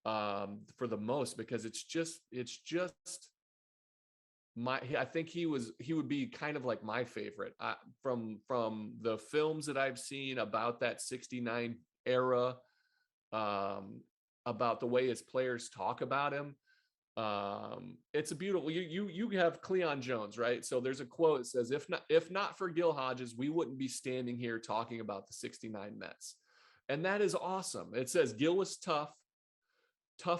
for the most, because it's just I think he would be kind of like my favorite from the films that I've seen about that 69 era, about the way his players talk about him. It's a beautiful, you have Cleon Jones, right? So there's a quote that says, if not for Gil Hodges, we wouldn't be standing here talking about the 69 Mets. And that is awesome. It says Gil was tough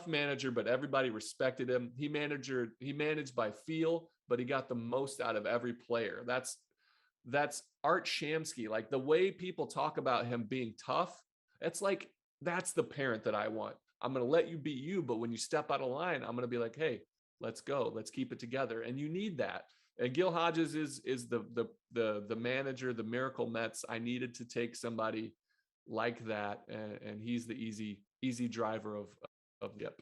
manager, but everybody respected him. He managed by feel, but he got the most out of every player. That's Art Shamsky. Like the way people talk about him being tough, it's like, that's the parent that I want. I'm going to let you be you, but when you step out of line, I'm going to be like, hey, let's go. Let's keep it together. And you need that. And Gil Hodges is the manager, the Miracle Mets. I needed to take somebody like that, and he's the easy driver of Yep.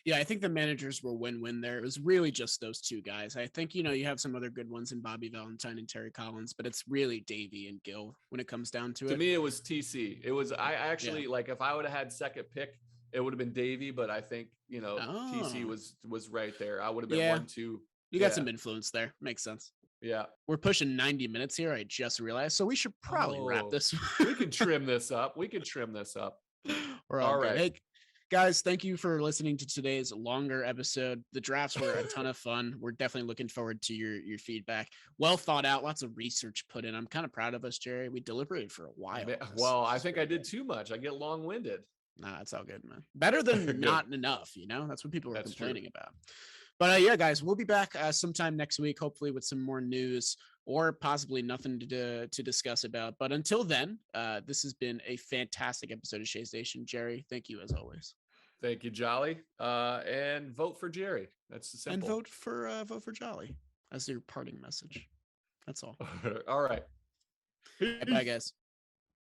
Yeah, I think the managers were win-win there. It was really just those two guys. I think, you have some other good ones in Bobby Valentine and Terry Collins, but it's really Davey and Gil when it comes down to it. To me, it was TC. It was, I actually, like, if I would have had second pick, it would have been Davey, but I think, TC was right there. I would have been 1-2. You got some influence there. Makes sense. Yeah. We're pushing 90 minutes here. I just realized. So we should probably wrap this. We can trim this up. We're all right. Hey, guys, thank you for listening to today's longer episode. The drafts were a ton of fun. We're definitely looking forward to your feedback. Well thought out, lots of research put in. I'm kind of proud of us, Jerry. We deliberated for a while. Well, I think I did too much. I get long-winded. Nah, it's all good, man. Better than not enough, That's what people were complaining about. But yeah, guys, we'll be back sometime next week, hopefully with some more news or possibly nothing to discuss about. But until then, this has been a fantastic episode of Shea Station. Jerry, thank you as always. Thank you, Jolly. And vote for Jerry. That's simple. And vote for Jolly as your parting message. That's all. All right. Bye, guys.